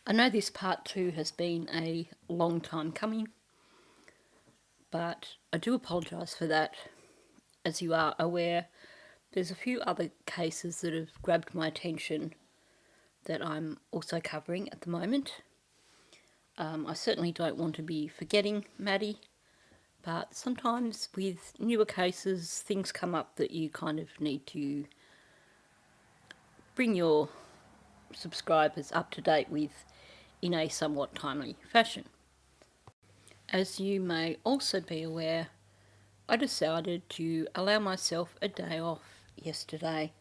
I know this part 2 has been a long time coming, but I do apologise for that. As you are aware, there's a few other cases that have grabbed my attention that I'm also covering at the moment. I certainly don't want to be forgetting Maddie, but sometimes with newer cases, things come up that you kind of need to bring your subscribers up to date with in a somewhat timely fashion. As you may also be aware, I decided to allow myself a day off yesterday.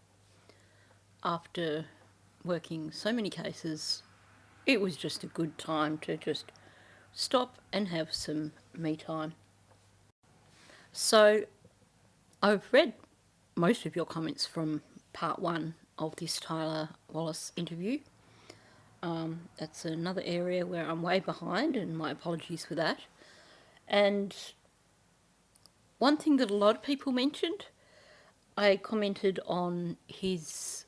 After working so many cases, it was just a good time to just stop and have some me time. So I've read most of your comments from part 1 of this Tyler Wallace interview. That's another area where I'm way behind, and my apologies for that. And one thing that a lot of people mentioned, I commented on his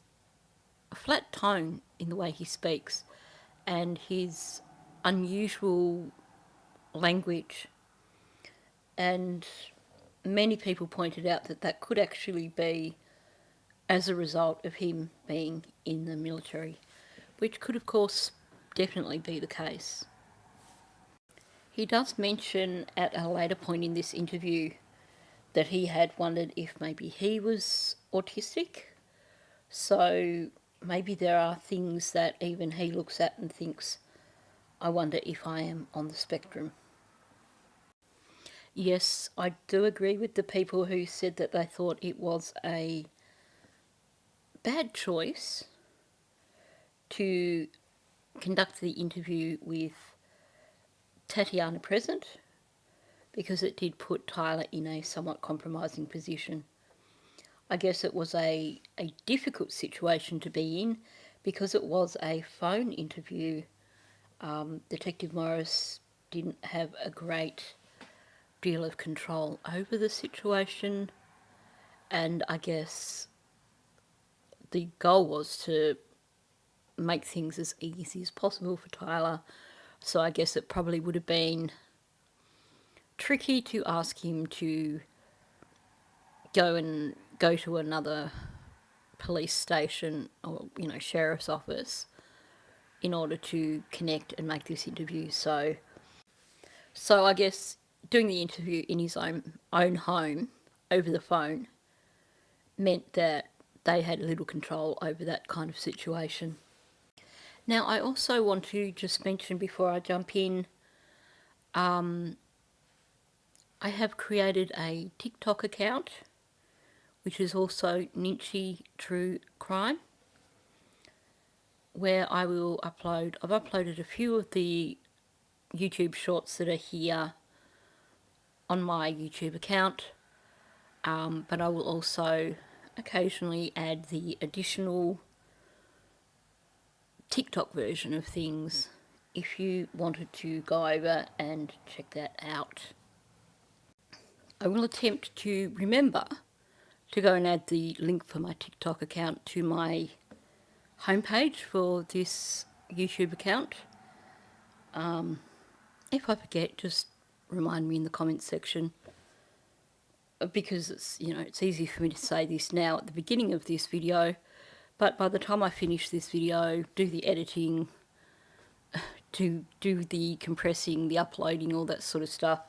flat tone in the way he speaks and his unusual language. And many people pointed out that that could actually be as a result of him being in the military, which could, of course, definitely be the case. He does mention at a later point in this interview that he had wondered if maybe he was autistic. So maybe there are things that even he looks at and thinks, I wonder if I am on the spectrum. Yes, I do agree with the people who said that they thought it was a bad choice to conduct the interview with Tatiana present, because it did put Tyler in a somewhat compromising position. I guess it was a difficult situation to be in because it was a phone interview. Detective Morris didn't have a great deal of control over the situation, and I guess the goal was to make things as easy as possible for Tyler. So I guess it probably would have been tricky to ask him to go to another police station or, sheriff's office in order to connect and make this interview. So I guess doing the interview in his own home over the phone meant that they had little control over that kind of situation. Now, I also want to just mention before I jump in, I have created a TikTok account, which is also Ninchy True Crime, where I've uploaded a few of the YouTube shorts that are here on my YouTube account, but I will also occasionally add the additional TikTok version of things if you wanted to go over and check that out. I will attempt to remember to go and add the link for my TikTok account to my homepage for this YouTube account. If I forget, just remind me in the comments section, because it's easy for me to say this now at the beginning of this video, but by the time I finish this video, do the editing, to do the compressing, the uploading, all that sort of stuff,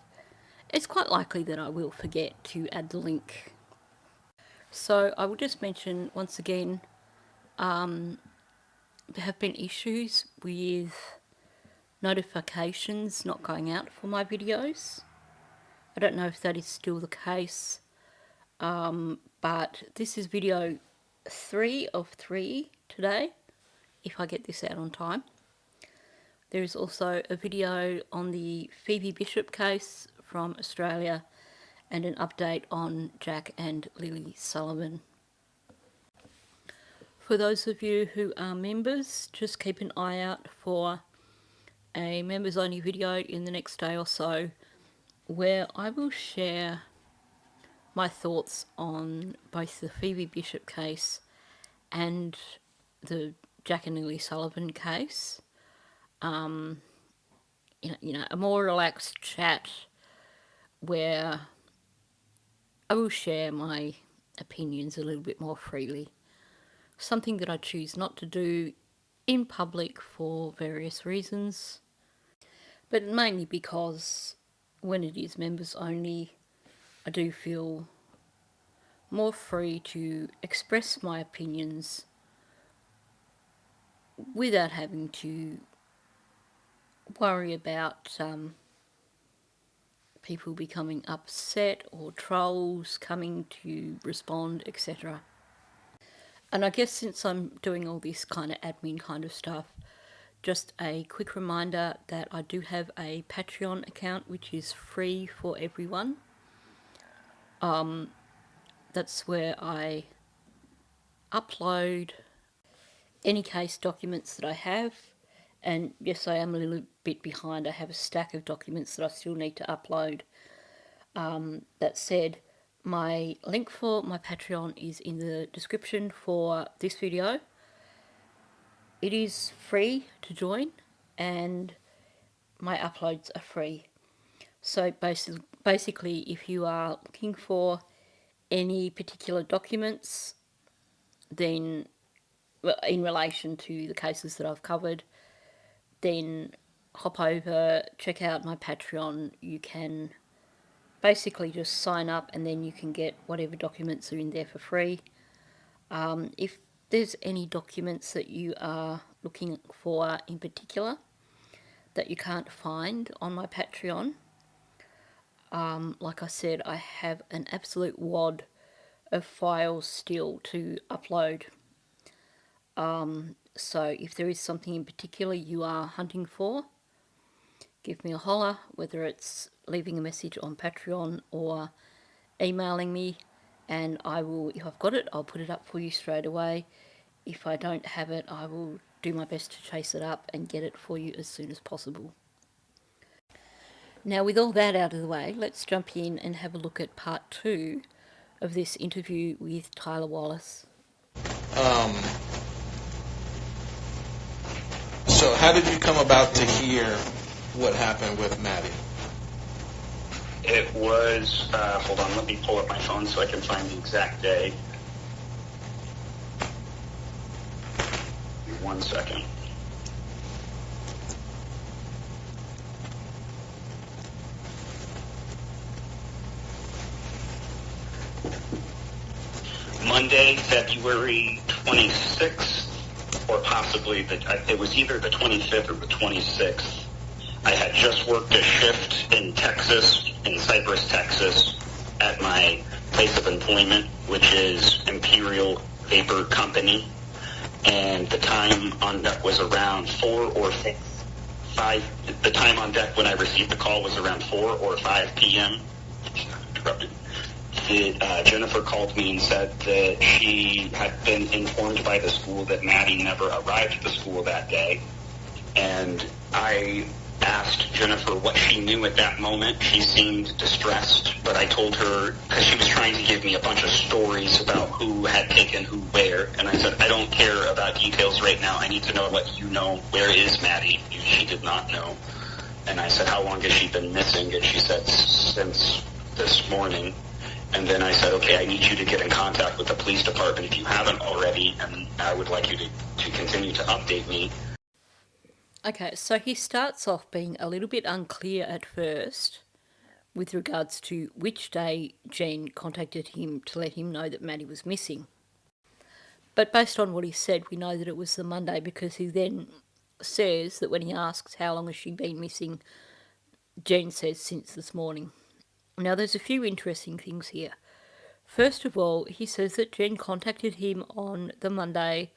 it's quite likely that I will forget to add the link. So I will just mention once again, there have been issues with notifications not going out for my videos. I don't know if that is still the case, but this is video 3 of 3 today, if I get this out on time. There is also a video on the Phoebe Bishop case from Australia and an update on Jack and Lily Sullivan. For those of you who are members, just keep an eye out for a members only video in the next day or so, where I will share my thoughts on both the Phoebe Bishop case and the Jack and Lily Sullivan case. a more relaxed chat where I will share my opinions a little bit more freely. Something that I choose not to do in public for various reasons, but mainly because when it is members only, I do feel more free to express my opinions without having to worry about people becoming upset or trolls coming to respond, etc. And I guess since I'm doing all this kind of admin kind of stuff, just a quick reminder that I do have a Patreon account which is free for everyone. That's where I upload any case documents that I have. And yes, I am a little bit behind. I have a stack of documents that I still need to upload. That said, my link for my Patreon is in the description for this video. It is free to join and my uploads are free. So basically, if you are looking for any particular documents, then in relation to the cases that I've covered, then hop over, check out my Patreon. You can basically just sign up and then you can get whatever documents are in there for free. If there's any documents that you are looking for in particular that you can't find on my Patreon, like I said, I have an absolute wad of files still to upload. So if there is something in particular you are hunting for, give me a holler, whether it's leaving a message on Patreon or emailing me, and I will, if I've got it, I'll put it up for you straight away. If I don't have it, I will do my best to chase it up and get it for you as soon as possible. Now, with all that out of the way, let's jump in and have a look at part 2 of this interview with Tyler Wallace. So how did you come about to hear what happened with Maddie? It was, hold on, let me pull up my phone so I can find the exact day. Give me 1 second. Monday, February 26th, or possibly, it was either the 25th or the 26th. I had just worked a shift in Texas, in Cypress, Texas, at my place of employment, which is Imperial Vapor Company. And the time on deck was around 4 or 5. The time on deck when I received the call was around 4 or 5 p.m. Interrupted. Jennifer called me and said that she had been informed by the school that Maddie never arrived at the school that day. And I asked Jennifer what she knew at that moment. She seemed distressed, but I told her, because she was trying to give me a bunch of stories about who had taken who where, and I said, I don't care about details right now. I need to know what you know. Where is Maddie? She did not know. And I said, how long has she been missing? And she said, since this morning. And then I said, okay, I need you to get in contact with the police department if you haven't already, and I would like you to continue to update me. Okay, so he starts off being a little bit unclear at first with regards to which day Jen contacted him to let him know that Maddie was missing. But based on what he said, we know that it was the Monday, because he then says that when he asks how long has she been missing, Jen says since this morning. Now, there's a few interesting things here. First of all, he says that Jen contacted him on the Monday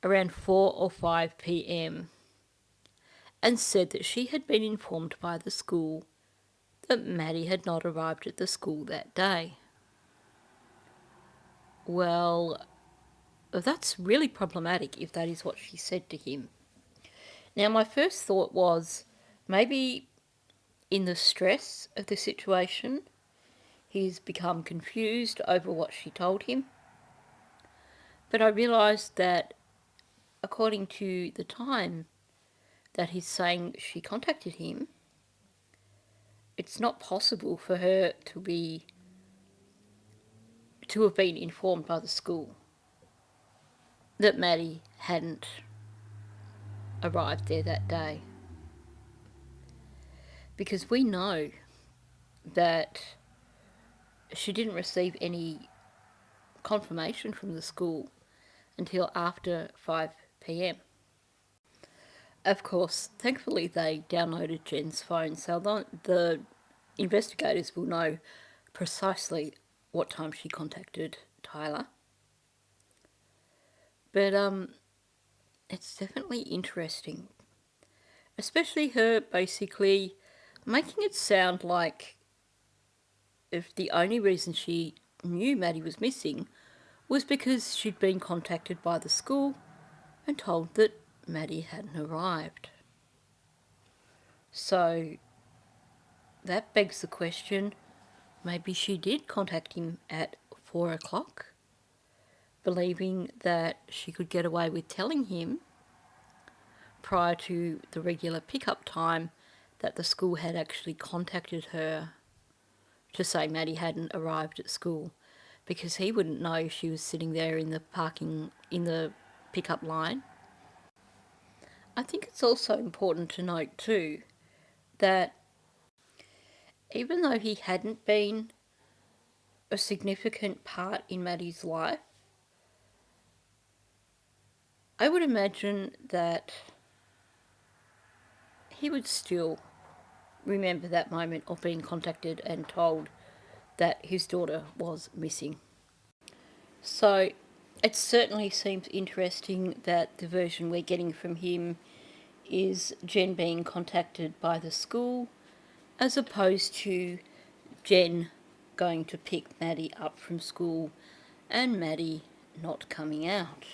around 4 or 5 p.m. and said that she had been informed by the school that Maddie had not arrived at the school that day. Well, that's really problematic if that is what she said to him. Now, my first thought was maybe in the stress of the situation, he's become confused over what she told him. But I realised that according to the time, that he's saying she contacted him, it's not possible for her to have been informed by the school that Maddie hadn't arrived there that day. Because we know that she didn't receive any confirmation from the school until after 5 p.m. Of course, thankfully they downloaded Jen's phone, so the investigators will know precisely what time she contacted Tyler. But it's definitely interesting, especially her basically making it sound like if the only reason she knew Maddie was missing was because she'd been contacted by the school and told that Maddie hadn't arrived. So that begs the question, maybe she did contact him at 4 o'clock, believing that she could get away with telling him prior to the regular pickup time that the school had actually contacted her to say Maddie hadn't arrived at school, because he wouldn't know she was sitting there in the pickup line. I think it's also important to note too that even though he hadn't been a significant part in Maddie's life, I would imagine that he would still remember that moment of being contacted and told that his daughter was missing. So it certainly seems interesting that the version we're getting from him is Jen being contacted by the school as opposed to Jen going to pick Maddie up from school and Maddie not coming out.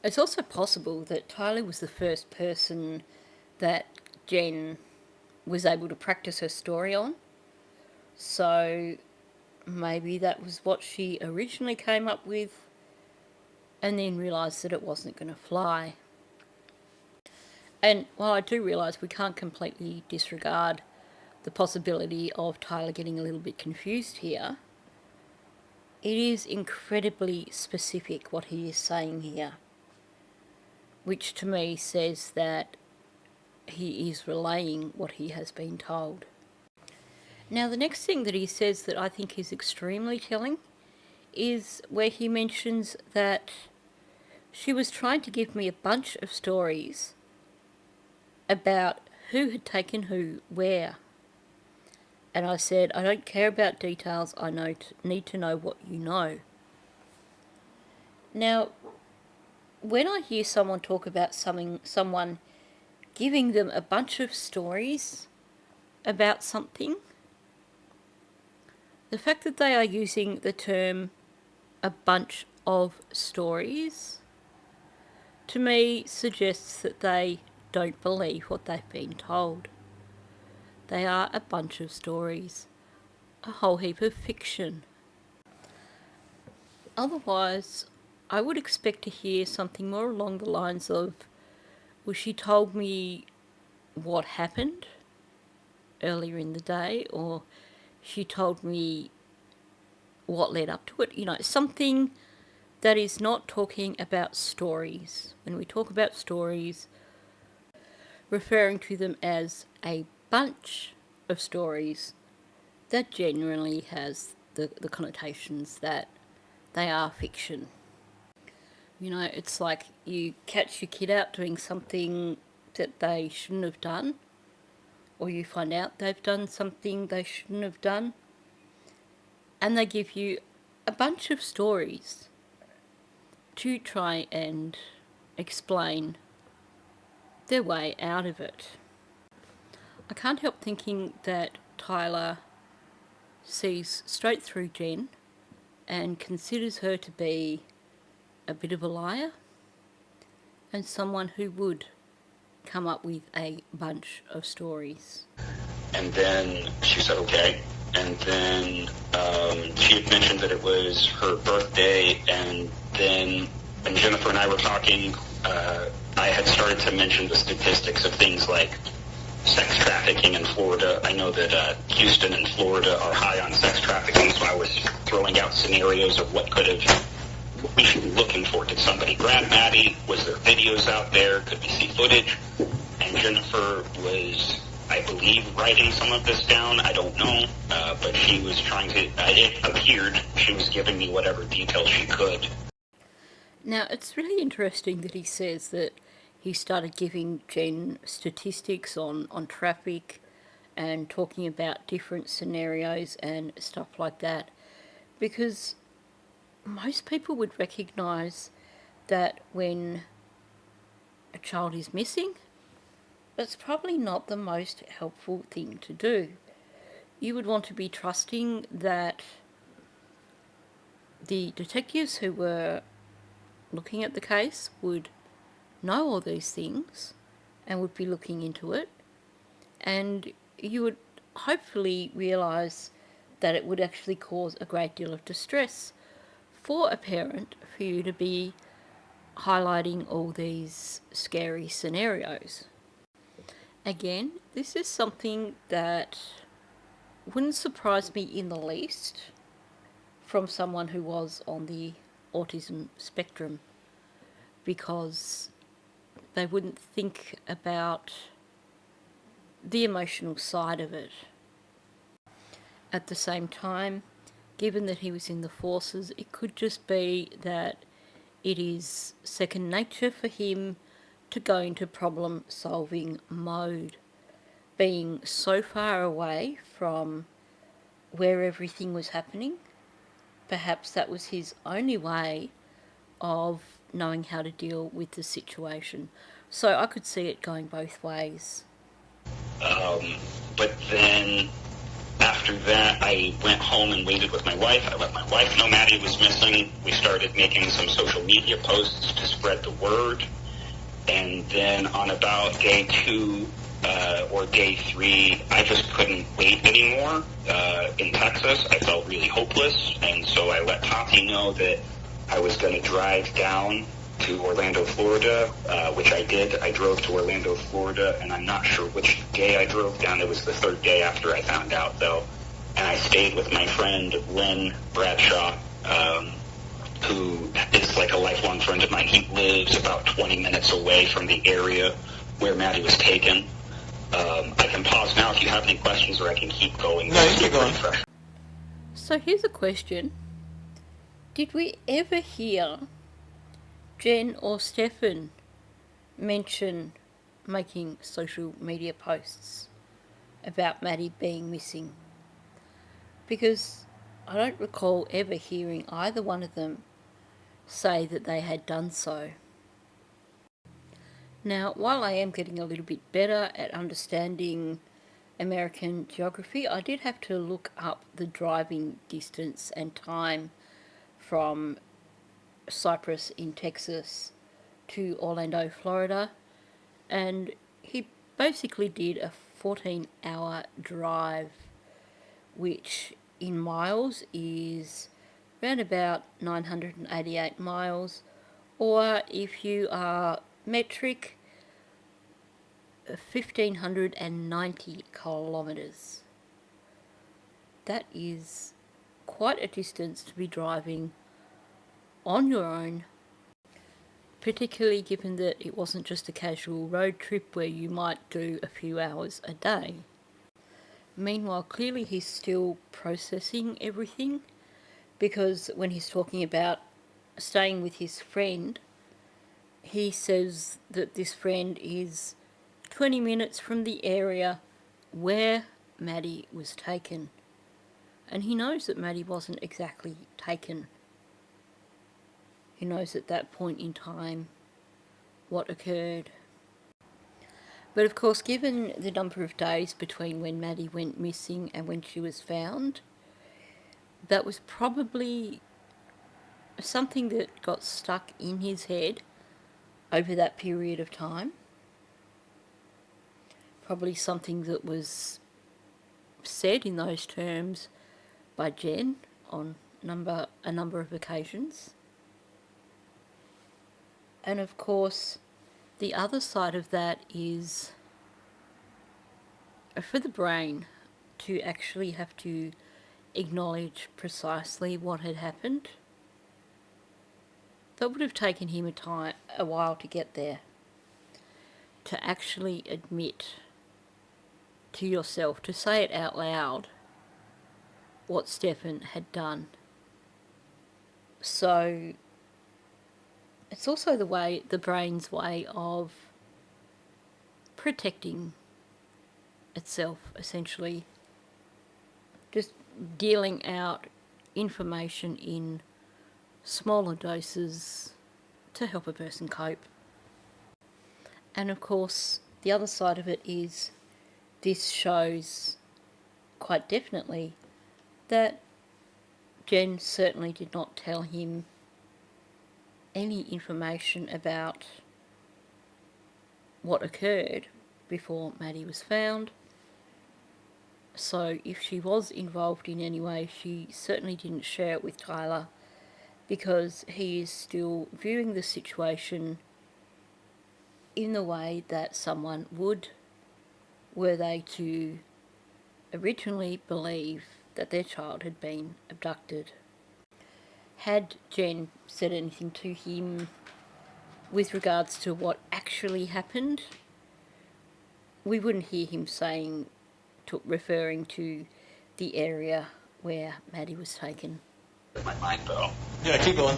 It's also possible that Tyler was the first person that Jen was able to practice her story on. So maybe that was what she originally came up with and then realised that it wasn't going to fly. And while I do realise we can't completely disregard the possibility of Tyler getting a little bit confused here, it is incredibly specific what he is saying here, which to me says that he is relaying what he has been told. Now, the next thing that he says that I think is extremely telling is where he mentions that she was trying to give me a bunch of stories about who had taken who where. And I said, I don't care about details, I need to know what you know. Now, when I hear someone talk about someone giving them a bunch of stories about something, the fact that they are using the term a bunch of stories, to me suggests that they don't believe what they've been told. They are a bunch of stories, a whole heap of fiction. Otherwise, I would expect to hear something more along the lines of, well, she told me what happened earlier in the day, or she told me what led up to it. You know, something that is not talking about stories. When we talk about stories, referring to them as a bunch of stories, that generally has the connotations that they are fiction. You know, it's like you catch your kid out doing something that they shouldn't have done, or you find out they've done something they shouldn't have done, and they give you a bunch of stories to try and explain their way out of it. I can't help thinking that Tyler sees straight through Jen and considers her to be a bit of a liar and someone who would come up with a bunch of stories. And then she said, okay. And then she had mentioned that it was her birthday, and then when Jennifer and I were talking, I had started to mention the statistics of things like sex trafficking in Florida. I know that Houston and Florida are high on sex trafficking, so I was throwing out scenarios of what we should be looking for. Did somebody grab Maddie? Was there videos out there? Could we see footage? And Jennifer was, I believe, writing some of this down. I don't know, but she was trying to, it appeared she was giving me whatever details she could. Now, it's really interesting that he says that he started giving Jen statistics on traffic and talking about different scenarios and stuff like that, because most people would recognise that when a child is missing, that's probably not the most helpful thing to do. You would want to be trusting that the detectives who were looking at the case would know all these things and would be looking into it, and you would hopefully realise that it would actually cause a great deal of distress for a parent for you to be highlighting all these scary scenarios. Again, this is something that wouldn't surprise me in the least from someone who was on the autism spectrum, because they wouldn't think about the emotional side of it. At the same time, given that he was in the forces, it could just be that it is second nature for him to go into problem-solving mode. Being so far away from where everything was happening, perhaps that was his only way of knowing how to deal with the situation. So I could see it going both ways. But then after that, I went home and waited with my wife. I let my wife know Maddie was missing. We started making some social media posts to spread the word. And then on about day 2 or day 3, I just couldn't wait anymore in Texas. I felt really hopeless. And so I let Tati know that I was going to drive down to Orlando, Florida, which I did. I drove to Orlando, Florida, and I'm not sure which day I drove down. It was the 3rd day after I found out, though. And I stayed with my friend Lynn Bradshaw, who is like a lifelong friend of mine. He lives about 20 minutes away from the area where Maddie was taken. I can pause now if you have any questions, or I can keep going. No, you keep going. So here's a question. Did we ever hear Jen or Stefan mention making social media posts about Maddie being missing? Because I don't recall ever hearing either one of them say that they had done so. Now, while I am getting a little bit better at understanding American geography, I did have to look up the driving distance and time from Cypress in Texas to Orlando, Florida, and he basically did a 14-hour drive, which in miles is around about 988 miles, or if you are metric, 1,590 kilometres. That is quite a distance to be driving on your own, particularly given that it wasn't just a casual road trip where you might do a few hours a day. Meanwhile, clearly he's still processing everything, because when he's talking about staying with his friend, he says that this friend is 20 minutes from the area where Maddie was taken. And he knows that Maddie wasn't exactly taken. He knows at that point in time what occurred. But of course, given the number of days between when Maddie went missing and when she was found, that was probably something that got stuck in his head over that period of time. Probably something that was said in those terms by Jen on a number of occasions. And of course, the other side of that is for the brain to actually have to acknowledge precisely what had happened. That would have taken him a while to get there. To actually admit to yourself, to say it out loud, what Stefan had done. So it's also the brain's way of protecting itself, essentially. Just dealing out information in smaller doses to help a person cope. And of course, the other side of it is this shows quite definitely that Jen certainly did not tell him any information about what occurred before Maddie was found. So if she was involved in any way, she certainly didn't share it with Tyler, because he is still viewing the situation in the way that someone would, were they to originally believe that their child had been abducted. Had Jen said anything to him with regards to what actually happened, we wouldn't hear him referring to the area where Maddie was taken. My mind, though. Yeah, keep going.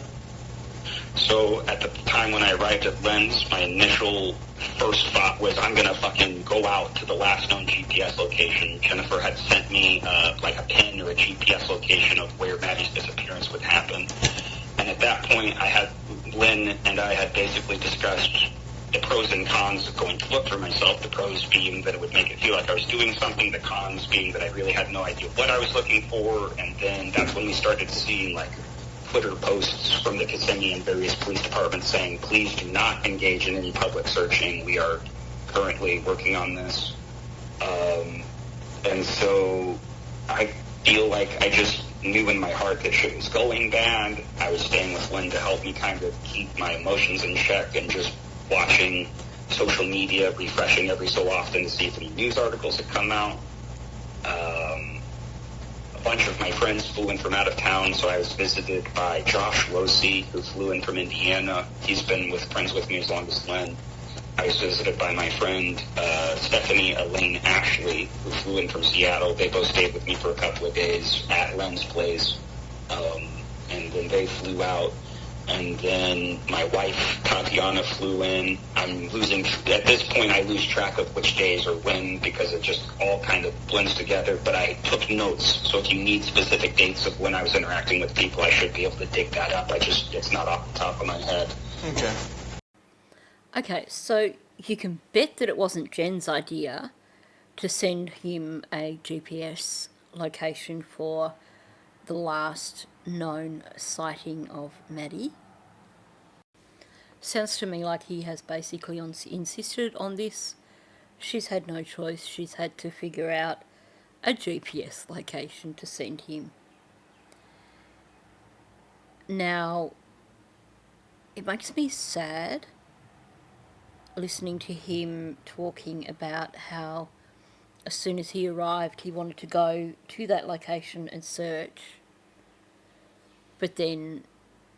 So at the time when I arrived at Lens, my initial first thought was, I'm going to fucking go out to the last known GPS location. Jennifer had sent me like a pin or a GPS location of where Maddie's disappearance would happen. And at that point, Lynn and I had basically discussed the pros and cons of going to look for myself. The pros being that it would make it feel like I was doing something. The cons being that I really had no idea what I was looking for. And then that's when we started seeing like Twitter posts from the Kissimmee and various police departments saying, please do not engage in any public searching. We are currently working on this. And so I feel like I just knew in my heart that shit was going bad. I was staying with Lynn to help me kind of keep my emotions in check, and just watching social media, refreshing every so often to see if any news articles had come out. A bunch of my friends flew in from out of town, so I was visited by Josh Losey, who flew in from Indiana. He's been friends with me as long as Lynn. I was visited by my friend Stephanie Elaine Ashley, who flew in from Seattle. They both stayed with me for a couple of days at Len's place, and then they flew out. And then my wife, Tatiana, flew in. At this point, I lose track of which days or when, because it just all kind of blends together. But I took notes, so if you need specific dates of when I was interacting with people, I should be able to dig that up. It's not off the top of my head. Okay. Okay, so you can bet that it wasn't Jen's idea to send him a GPS location for the last known sighting of Maddie. Sounds to me like he has basically insisted on this. She's had no choice. She's had to figure out a GPS location to send him. Now, it makes me sad listening to him talking about how as soon as he arrived, he wanted to go to that location and search. But then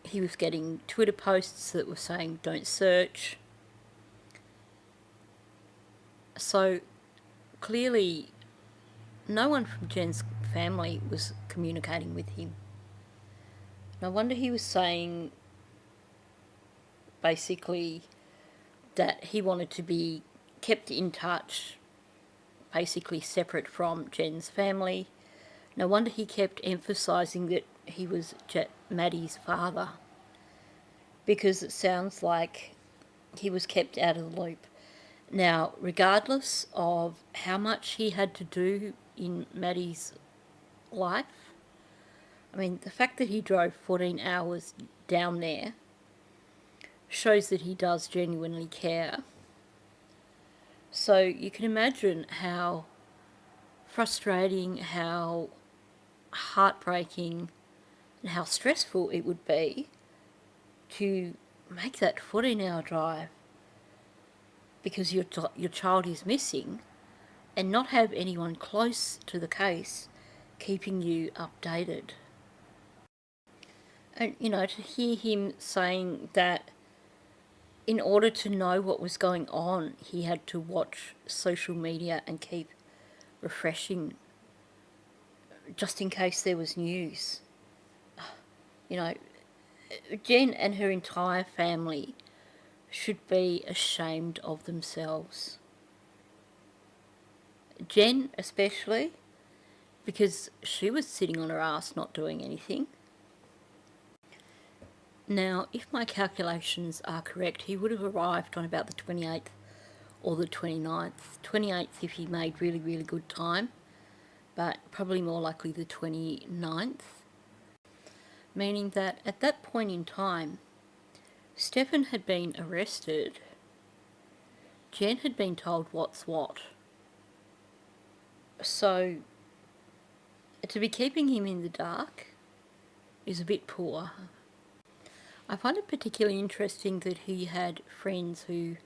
he was getting Twitter posts that were saying, don't search. So clearly, no one from Jen's family was communicating with him. No wonder he was saying, basically, that he wanted to be kept in touch, basically separate from Jen's family. No wonder he kept emphasising that he was Maddie's father, because it sounds like he was kept out of the loop. Now, regardless of how much he had to do in Maddie's life, I mean, the fact that he drove 14 hours down there shows that he does genuinely care. So you can imagine how frustrating, how heartbreaking, and how stressful it would be to make that 14-hour drive because your child is missing, and not have anyone close to the case keeping you updated. And, to hear him saying that in order to know what was going on, he had to watch social media and keep refreshing just in case there was news. Jen and her entire family should be ashamed of themselves. Jen especially, because she was sitting on her ass not doing anything. Now, if my calculations are correct, he would have arrived on about the 28th or the 29th. 28th if he made really, really good time, but probably more likely the 29th. Meaning that at that point in time, Stefan had been arrested. Jen had been told what's what. So, to be keeping him in the dark is a bit poor. I find it particularly interesting that he had friends who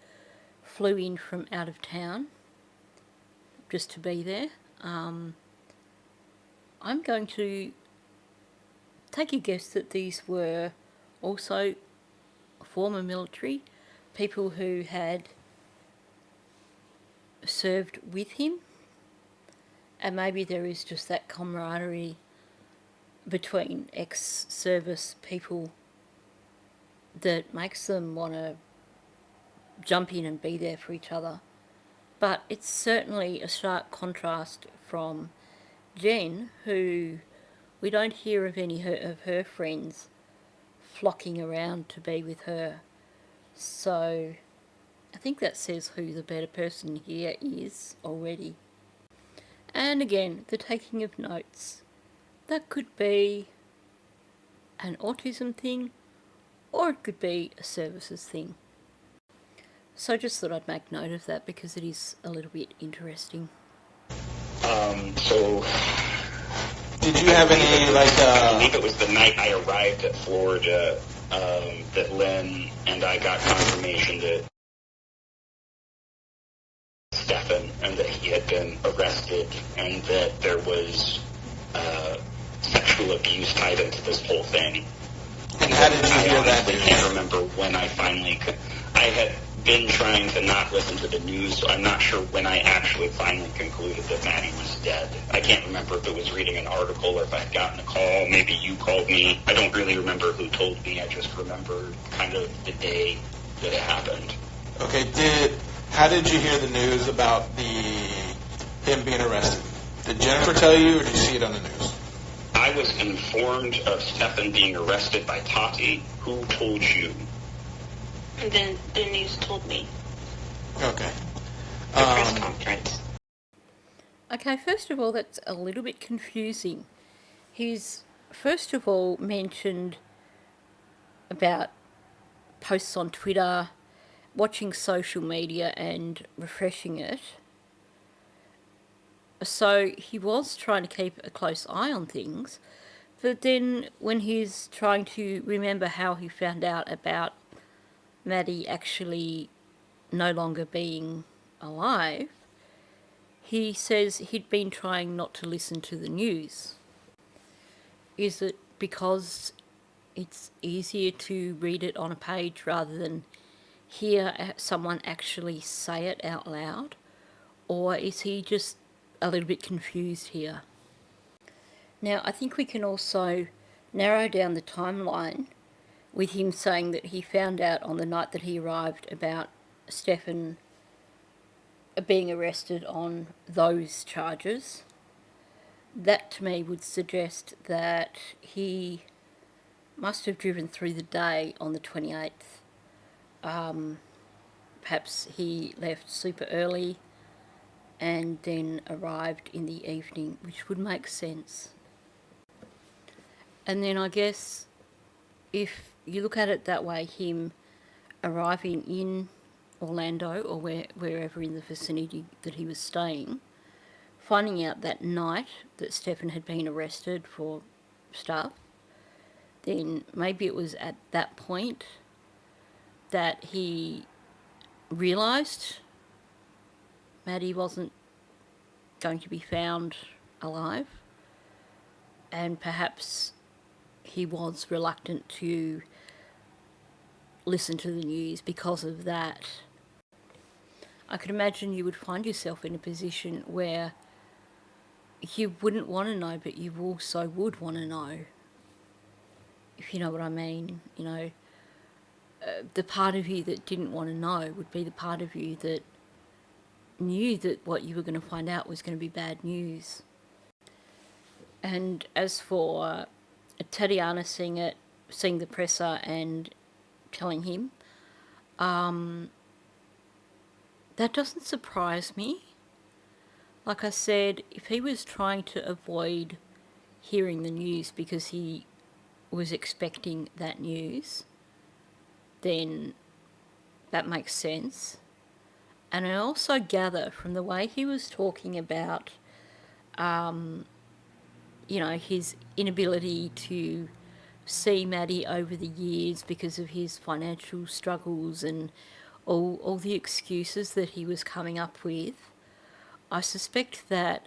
flew in from out of town just to be there. I'm going to take a guess that these were also former military, people who had served with him, and maybe there is just that camaraderie between ex-service people that makes them want to jump in and be there for each other. But it's certainly a stark contrast from Jen, who we don't hear of any of her friends flocking around to be with her. So I think that says who the better person here is already. And again, the taking of notes. That could be an autism thing, or it could be a services thing. So just thought I'd make note of that because it is a little bit interesting. So Did you have any, I believe it was the night I arrived at Florida that Lynn and I got confirmation that Stefan and that he had been arrested and that there was sexual abuse tied into this whole thing. And how did you hear that? I can't remember when I finally could. I had been trying to not listen to the news, so I'm not sure when I actually finally concluded that Maddie was dead. I can't remember if it was reading an article or if I had gotten a call. Maybe you called me. I don't really remember who told me. I just remember kind of the day that it happened. Okay, how did you hear the news about him being arrested? Did Jennifer tell you, or did you see it on the news? I was informed of Stefan being arrested by Tati. Who told you? And then the news told me. Okay. The press conference. Okay, first of all, that's a little bit confusing. He's first of all mentioned about posts on Twitter, watching social media and refreshing it. So he was trying to keep a close eye on things, but then when he's trying to remember how he found out about Maddie actually no longer being alive, he says he'd been trying not to listen to the news. Is it because it's easier to read it on a page rather than hear someone actually say it out loud? Or is he just a little bit confused here? Now, I think we can also narrow down the timeline with him saying that he found out on the night that he arrived about Stefan being arrested on those charges. That to me would suggest that he must have driven through the day on the 28th. Perhaps he left super early and then arrived in the evening, which would make sense. And then I guess if you look at it that way, him arriving in Orlando or wherever in the vicinity that he was staying, finding out that night that Stefan had been arrested for stuff, then maybe it was at that point that he realised Maddie wasn't going to be found alive, and perhaps he was reluctant to listen to the news because of that. I could imagine you would find yourself in a position where you wouldn't want to know, but you also would want to know, if you know what I mean. You know, the part of you that didn't want to know would be the part of you that knew that what you were going to find out was going to be bad news. And as for Tatiana seeing the presser and telling him, that doesn't surprise me. Like I said, if he was trying to avoid hearing the news because he was expecting that news, then that makes sense. And I also gather from the way he was talking about, his inability to see Maddie over the years because of his financial struggles and all the excuses that he was coming up with, I suspect that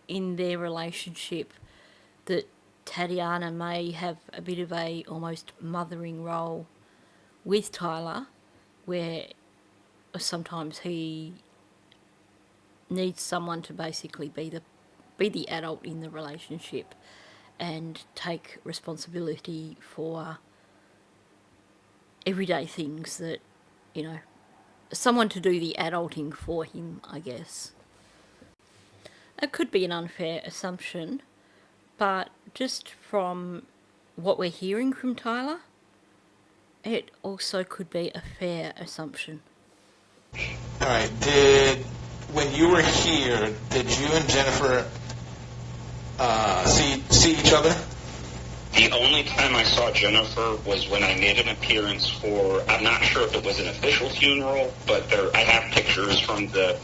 in their relationship that Tatiana may have a bit of a almost mothering role with Tyler, where sometimes he needs someone to basically be the adult in the relationship and take responsibility for everyday things that, someone to do the adulting for him, I guess. It could be an unfair assumption, but just from what we're hearing from Tyler, it also could be a fair assumption. All right. When you were here, did you and Jennifer see each other? The only time I saw Jennifer was when I made an appearance for, I'm not sure if it was an official funeral, but I have pictures from the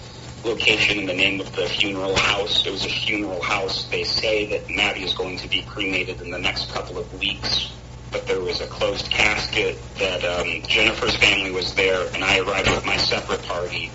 location and the name of the funeral house. It was a funeral house. They say that Maddie is going to be cremated in the next couple of weeks, but there was a closed casket that Jennifer's family was there, and I arrived with my separate party.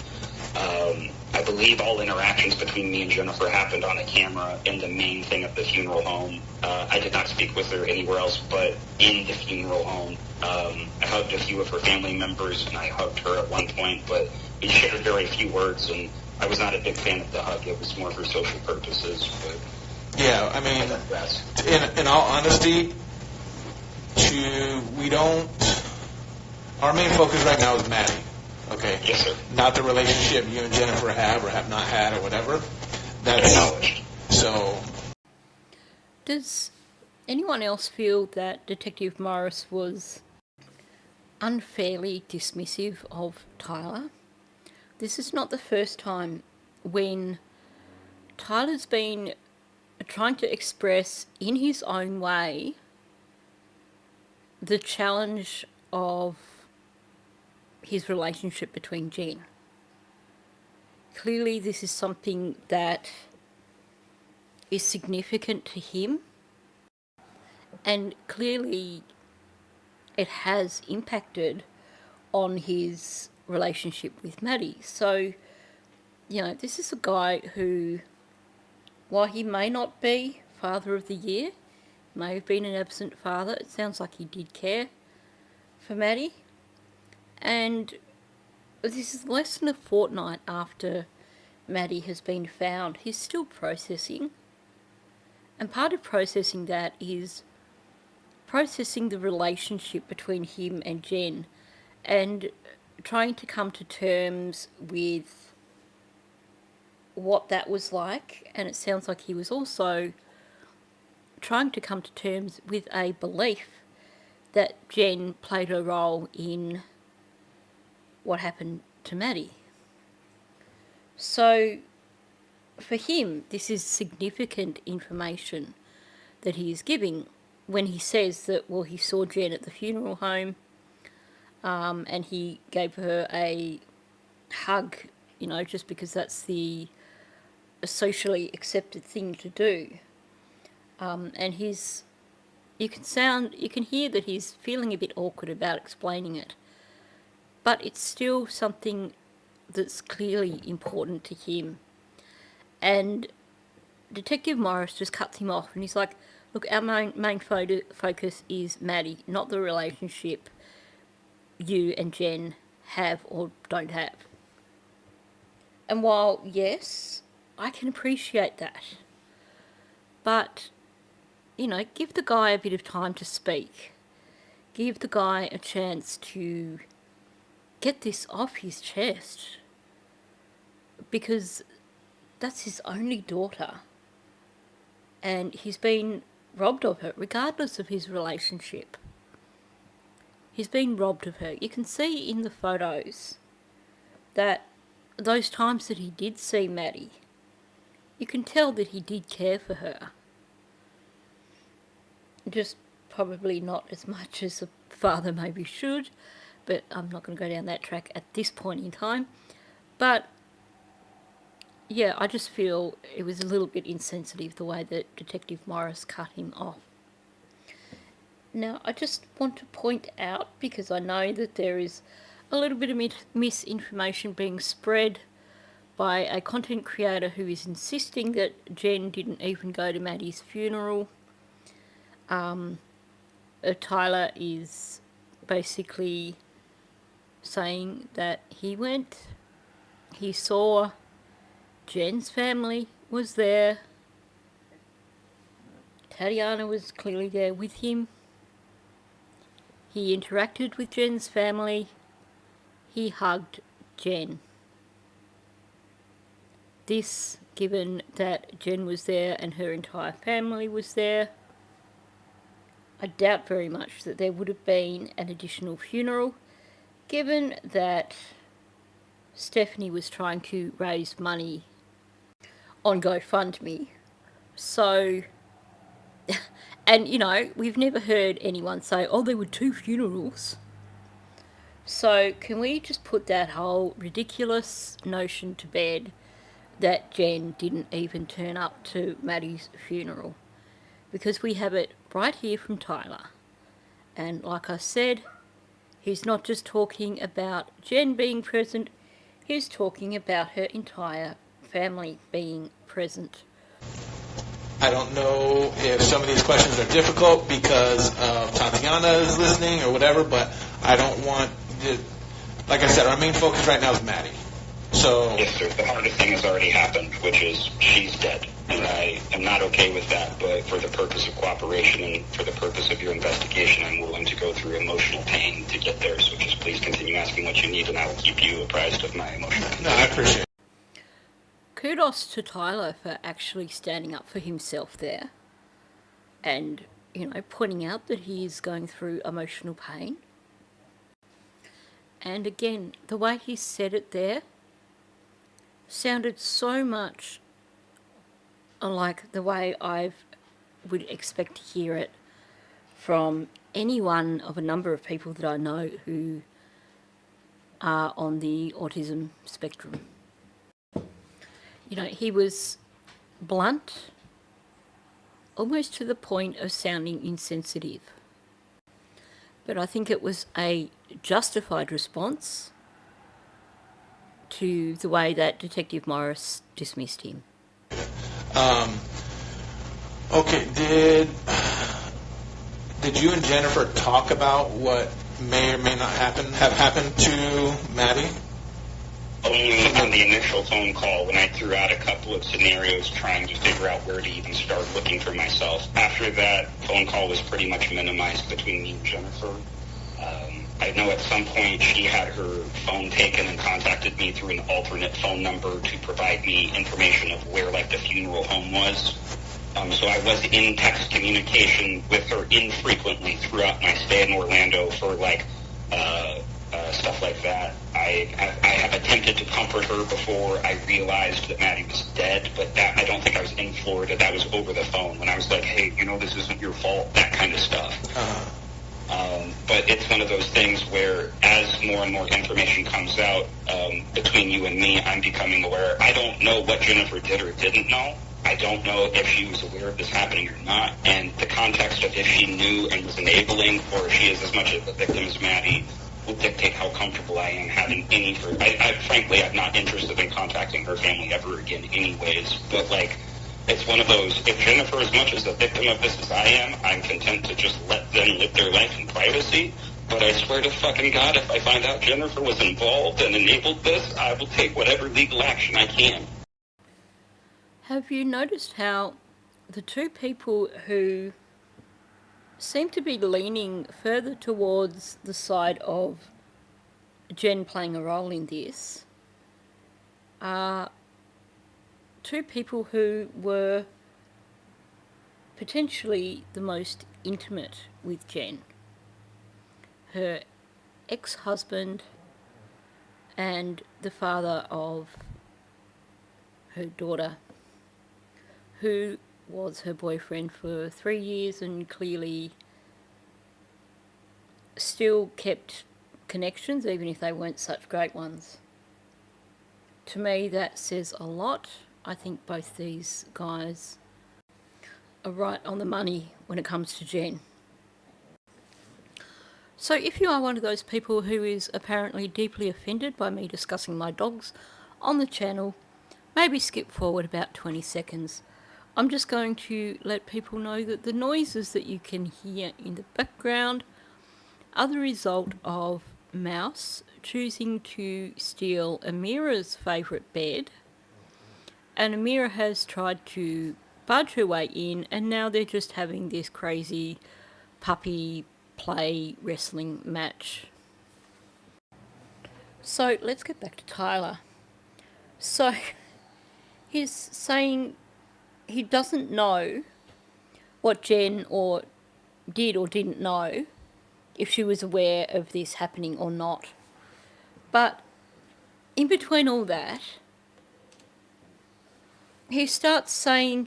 I believe all interactions between me and Jennifer happened on a camera in the main thing at the funeral home. I did not speak with her anywhere else but in the funeral home. I hugged a few of her family members, and I hugged her at one point, but we shared very few words, and I was not a big fan of the hug. It was more for social purposes. But yeah, I mean, in all honesty, our main focus right now is Maddie. Okay. Yes, sir. Not the relationship you and Jennifer have or have not had or whatever. That's acknowledged. So. Does anyone else feel that Detective Morris was unfairly dismissive of Tyler? This is not the first time when Tyler's been trying to express in his own way the challenge of his relationship between Jen. Clearly this is something that is significant to him, and clearly it has impacted on his relationship with Maddie. So, this is a guy who, while he may not be Father of the Year, may have been an absent father, it sounds like he did care for Maddie. And this is less than a fortnight after Maddie has been found. He's still processing. And part of processing that is processing the relationship between him and Jen and trying to come to terms with what that was like. And it sounds like he was also trying to come to terms with a belief that Jen played a role in what happened to Maddie. So for him, this is significant information that he is giving when he says that, he saw Jen at the funeral home, and he gave her a hug, just because that's a socially accepted thing to do. And you can hear that he's feeling a bit awkward about explaining it. But it's still something that's clearly important to him. And Detective Morris just cuts him off and he's like, look, our main focus is Maddie, not the relationship you and Jen have or don't have. And while, yes, I can appreciate that, but, give the guy a bit of time to speak. Give the guy a chance to get this off his chest, because that's his only daughter. And he's been robbed of her, regardless of his relationship. He's been robbed of her. You can see in the photos that those times that he did see Maddie, you can tell that he did care for her. Just probably not as much as a father maybe should, but I'm not going to go down that track at this point in time. But yeah, I just feel it was a little bit insensitive the way that Detective Morris cut him off. Now, I just want to point out, because I know that there is a little bit of misinformation being spread by a content creator who is insisting that Jen didn't even go to Maddie's funeral. Tyler is basically saying that he went, he saw Jen's family was there, Tatiana was clearly there with him, he interacted with Jen's family, he hugged Jen. This, given that Jen was there and her entire family was there, I doubt very much that there would have been an additional funeral, given that Stephanie was trying to raise money on GoFundMe. So, and we've never heard anyone say, oh, there were 2 funerals. So can we just put that whole ridiculous notion to bed that Jen didn't even turn up to Maddie's funeral? Because we have it right here from Tyler. And like I said, he's not just talking about Jen being present, he's talking about her entire family being present. I don't know if some of these questions are difficult because Tatiana is listening or whatever, but I don't want to, like I said, our main focus right now is Maddie. So yes, sir. The hardest thing has already happened, which is she's dead. And I am not okay with that, but for the purpose of cooperation and for the purpose of your investigation, I'm willing to go through emotional pain to get there. So just please continue asking what you need, and I will keep you apprised of my emotional pain. No, I appreciate it. Kudos to Tyler for actually standing up for himself there and, pointing out that he is going through emotional pain. And again, the way he said it there sounded so much like the way I would expect to hear it from any one of a number of people that I know who are on the autism spectrum. He was blunt, almost to the point of sounding insensitive. But I think it was a justified response to the way that Detective Morris dismissed him. Okay, did you and Jennifer talk about what may or may not have happened to Maddie? Only on the initial phone call when I threw out a couple of scenarios trying to figure out where to even start looking for myself. After that phone call was pretty much minimized between me and Jennifer. I know at some point she had her phone taken and contacted me through an alternate phone number to provide me information of where, the funeral home was. So I was in text communication with her infrequently throughout my stay in Orlando for, stuff like that. I have attempted to comfort her before I realized that Maddie was dead, but I don't think I was in Florida. That was over the phone when I was like, hey, this isn't your fault, that kind of stuff. But it's one of those things where as more and more information comes out between you and me, I'm becoming aware. I don't know what Jennifer did or didn't know. I don't know if she was aware of this happening or not. And the context of if she knew and was enabling, or if she is as much of a victim as Maddie, will dictate how comfortable I am having any further. Frankly, I'm not interested in contacting her family ever again anyways, but like, it's one of those, if Jennifer is much as a victim of this as I am, I'm content to just let them live their life in privacy. But I swear to fucking God, if I find out Jennifer was involved and enabled this, I will take whatever legal action I can. Have you noticed how the two people who seem to be leaning further towards the side of Jen playing a role in this are two people who were potentially the most intimate with Jen? Her ex-husband and the father of her daughter, who was her boyfriend for 3 years and clearly still kept connections, even if they weren't such great ones. To me, that says a lot. I think both these guys are right on the money when it comes to Jen. So if you are one of those people who is apparently deeply offended by me discussing my dogs on the channel, maybe skip forward about 20 seconds. I'm just going to let people know that the noises that you can hear in the background are the result of Mouse choosing to steal Amira's favourite bed, and Amira has tried to budge her way in, and now they're just having this crazy puppy play wrestling match. So let's get back to Tyler. So he's saying he doesn't know what Jen or did or didn't know, if she was aware of this happening or not. But in between all that, he starts saying,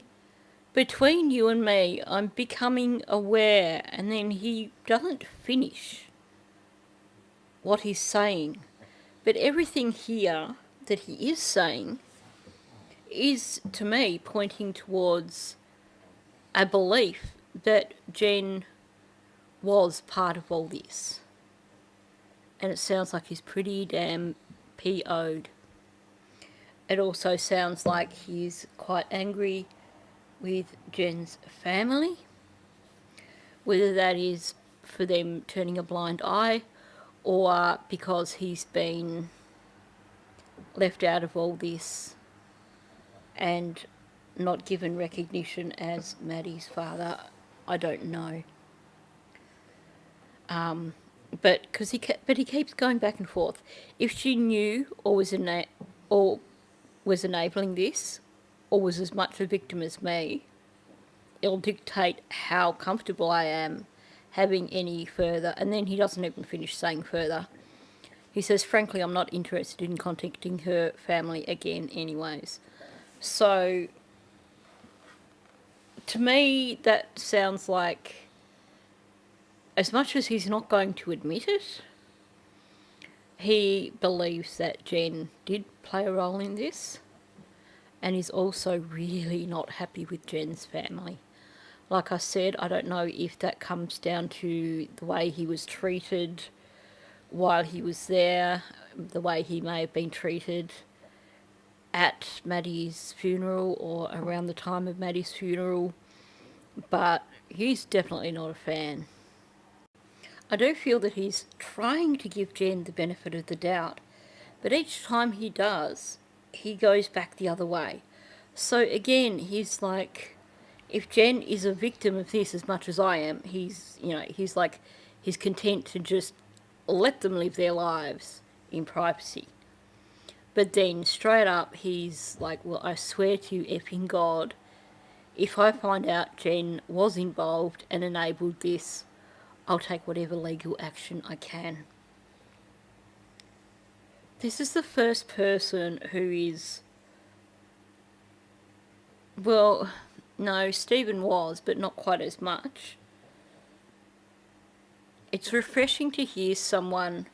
between you and me, I'm becoming aware, and then he doesn't finish what he's saying. But everything here that he is saying is, to me, pointing towards a belief that Jen was part of all this. And it sounds like he's pretty damn PO'd. It also sounds like he's quite angry with Jen's family, whether that is for them turning a blind eye or because he's been left out of all this and not given recognition as Maddie's father. I don't know. But he keeps going back and forth. If she knew or was enabling this, or was as much a victim as me, it'll dictate how comfortable I am having any further. And then he doesn't even finish saying further. He says, frankly, I'm not interested in contacting her family again anyways. So, to me, that sounds like, as much as he's not going to admit it, he believes that Jen did play a role in this, and is also really not happy with Jen's family. Like I said, I don't know if that comes down to the way he was treated while he was there, the way he may have been treated at Maddie's funeral or around the time of Maddie's funeral, but he's definitely not a fan. I do feel that he's trying to give Jen the benefit of the doubt, but each time he does, he goes back the other way. So again, he's like, if Jen is a victim of this as much as I am, he's content to just let them live their lives in privacy. But then straight up, he's like, well, I swear to you effing God, if I find out Jen was involved and enabled this, I'll take whatever legal action I can. This is the first person who is, well, no, Stephen was, but not quite as much. It's refreshing to hear someone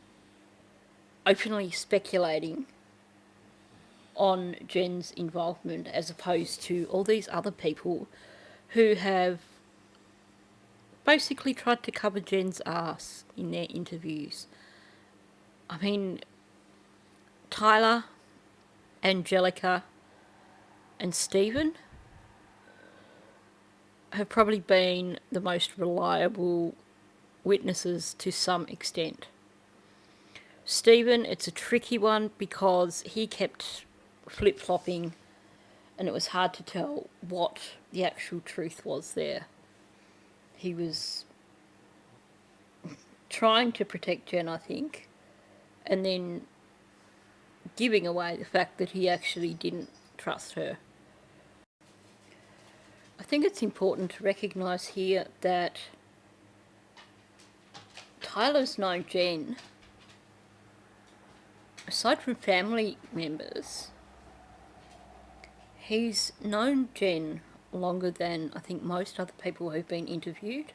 openly speculating on Jen's involvement as opposed to all these other people who have basically tried to cover Jen's ass in their interviews. I mean, Tyler, Angelica, and Stephen have probably been the most reliable witnesses to some extent. Stephen, it's a tricky one because he kept flip-flopping and it was hard to tell what the actual truth was there. He was trying to protect Jen, I think, and then giving away the fact that he actually didn't trust her. I think it's important to recognise here that Tyler's known Jen, aside from family members, he's known Jen longer than I think most other people who've been interviewed.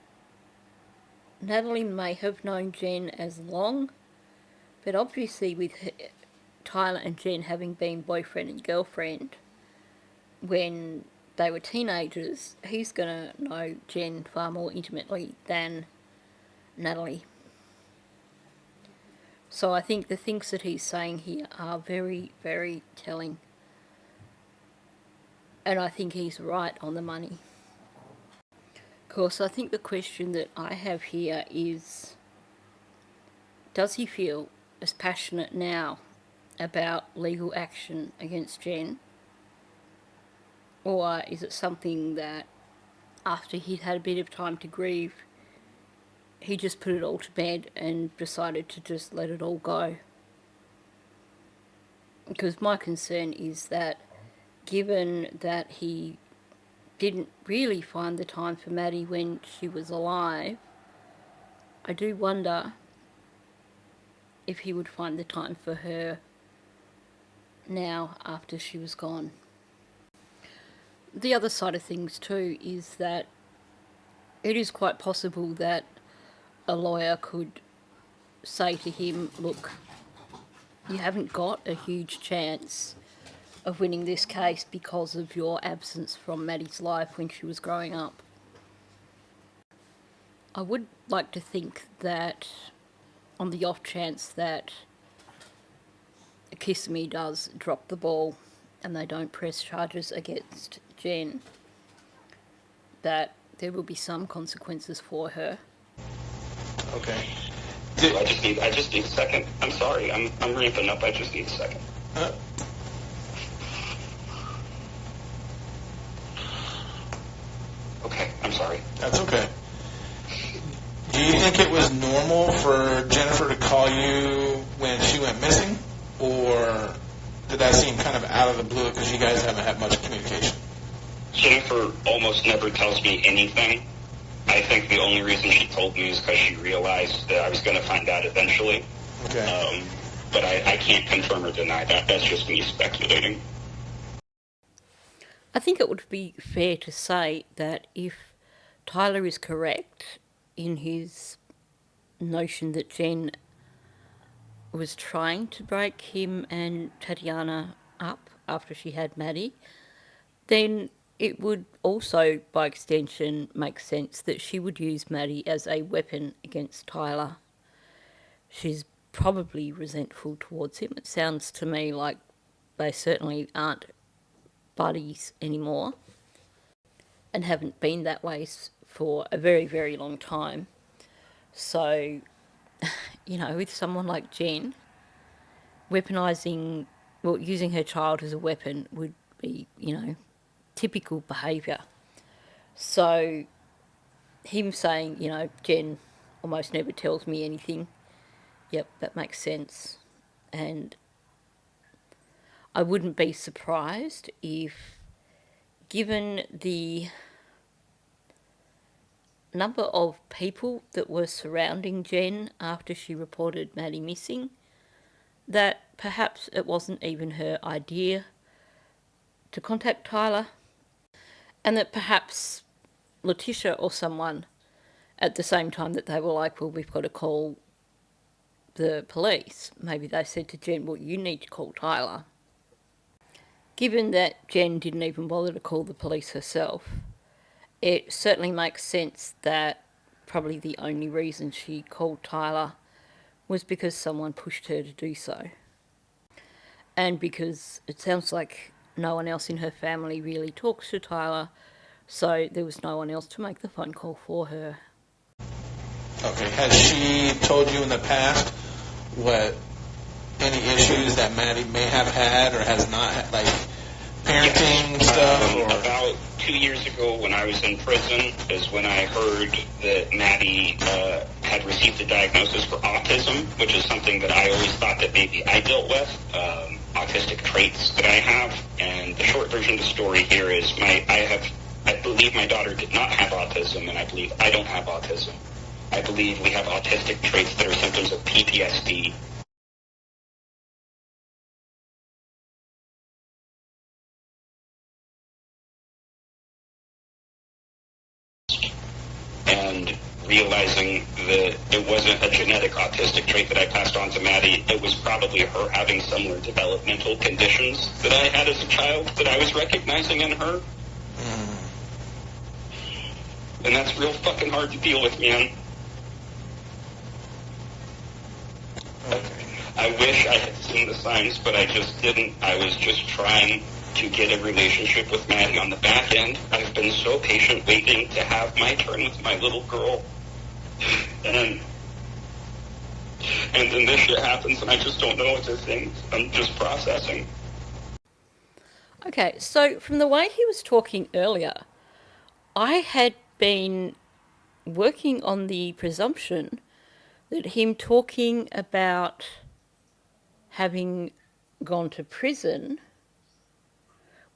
Natalie may have known Jen as long, but obviously with Tyler and Jen having been boyfriend and girlfriend when they were teenagers, he's going to know Jen far more intimately than Natalie. So I think the things that he's saying here are very, very telling. And I think he's right on the money. Of course, I think the question that I have here is, does he feel as passionate now about legal action against Jen? Or is it something that after he'd had a bit of time to grieve, he just put it all to bed and decided to just let it all go? Because my concern is that given that he didn't really find the time for Maddie when she was alive, I do wonder if he would find the time for her now after she was gone. The other side of things too is that it is quite possible that a lawyer could say to him, look, you haven't got a huge chance of winning this case because of your absence from Maddie's life when she was growing up. I would like to think that on the off chance that Kissimmee does drop the ball and they don't press charges against Jen, that there will be some consequences for her. Okay. I just need a second. I'm sorry. I'm ramping up. I just need a second. Okay, I'm sorry. That's okay. Do you think it was normal for Jennifer to call you when she went missing? Or did that seem kind of out of the blue because you guys haven't had much communication? Jennifer almost never tells me anything. I think the only reason she told me is because she realized that I was going to find out eventually. Okay. But I can't confirm or deny that. That's just me speculating. I think it would be fair to say that if Tyler is correct in his notion that Jen was trying to break him and Tatiana up after she had Maddie, then it would also, by extension, make sense that she would use Maddie as a weapon against Tyler. She's probably resentful towards him. It sounds to me like they certainly aren't buddies anymore and haven't been that way for a very, very long time. So, with someone like Jen, using her child as a weapon would be, typical behaviour. So, him saying, Jen almost never tells me anything, yep, that makes sense. And I wouldn't be surprised if, given the number of people that were surrounding Jen after she reported Maddie missing, that perhaps it wasn't even her idea to contact Tyler, and that perhaps Letitia or someone at the same time that they were like, well, we've got to call the police, maybe they said to Jen, well, you need to call Tyler. Given that Jen didn't even bother to call the police herself, it certainly makes sense that probably the only reason she called Tyler was because someone pushed her to do so. And because it sounds like no one else in her family really talks to Tyler, so there was no one else to make the phone call for her. Okay. Has she told you in the past what any issues that Maddie may have had or has not had, like parenting stuff? Or? About 2 years ago when I was in prison is when I heard that Maddie had received a diagnosis for autism, which is something that I always thought that maybe I dealt with, autistic traits that I have. And the short version of the story here is I believe my daughter did not have autism, and I believe I don't have autism. I believe we have autistic traits that are symptoms of PTSD. And realizing that it wasn't a genetic autistic trait that I passed on to Maddie, it was probably her having similar developmental conditions that I had as a child that I was recognizing in her. And that's real fucking hard to deal with, man. I wish I had seen the signs, but I just didn't. I was just trying to get a relationship with Maddie on the back end. I've been so patient waiting to have my turn with my little girl. And then this shit happens and I just don't know what to think. I'm just processing. Okay, so from the way he was talking earlier, I had been working on the presumption that him talking about having gone to prison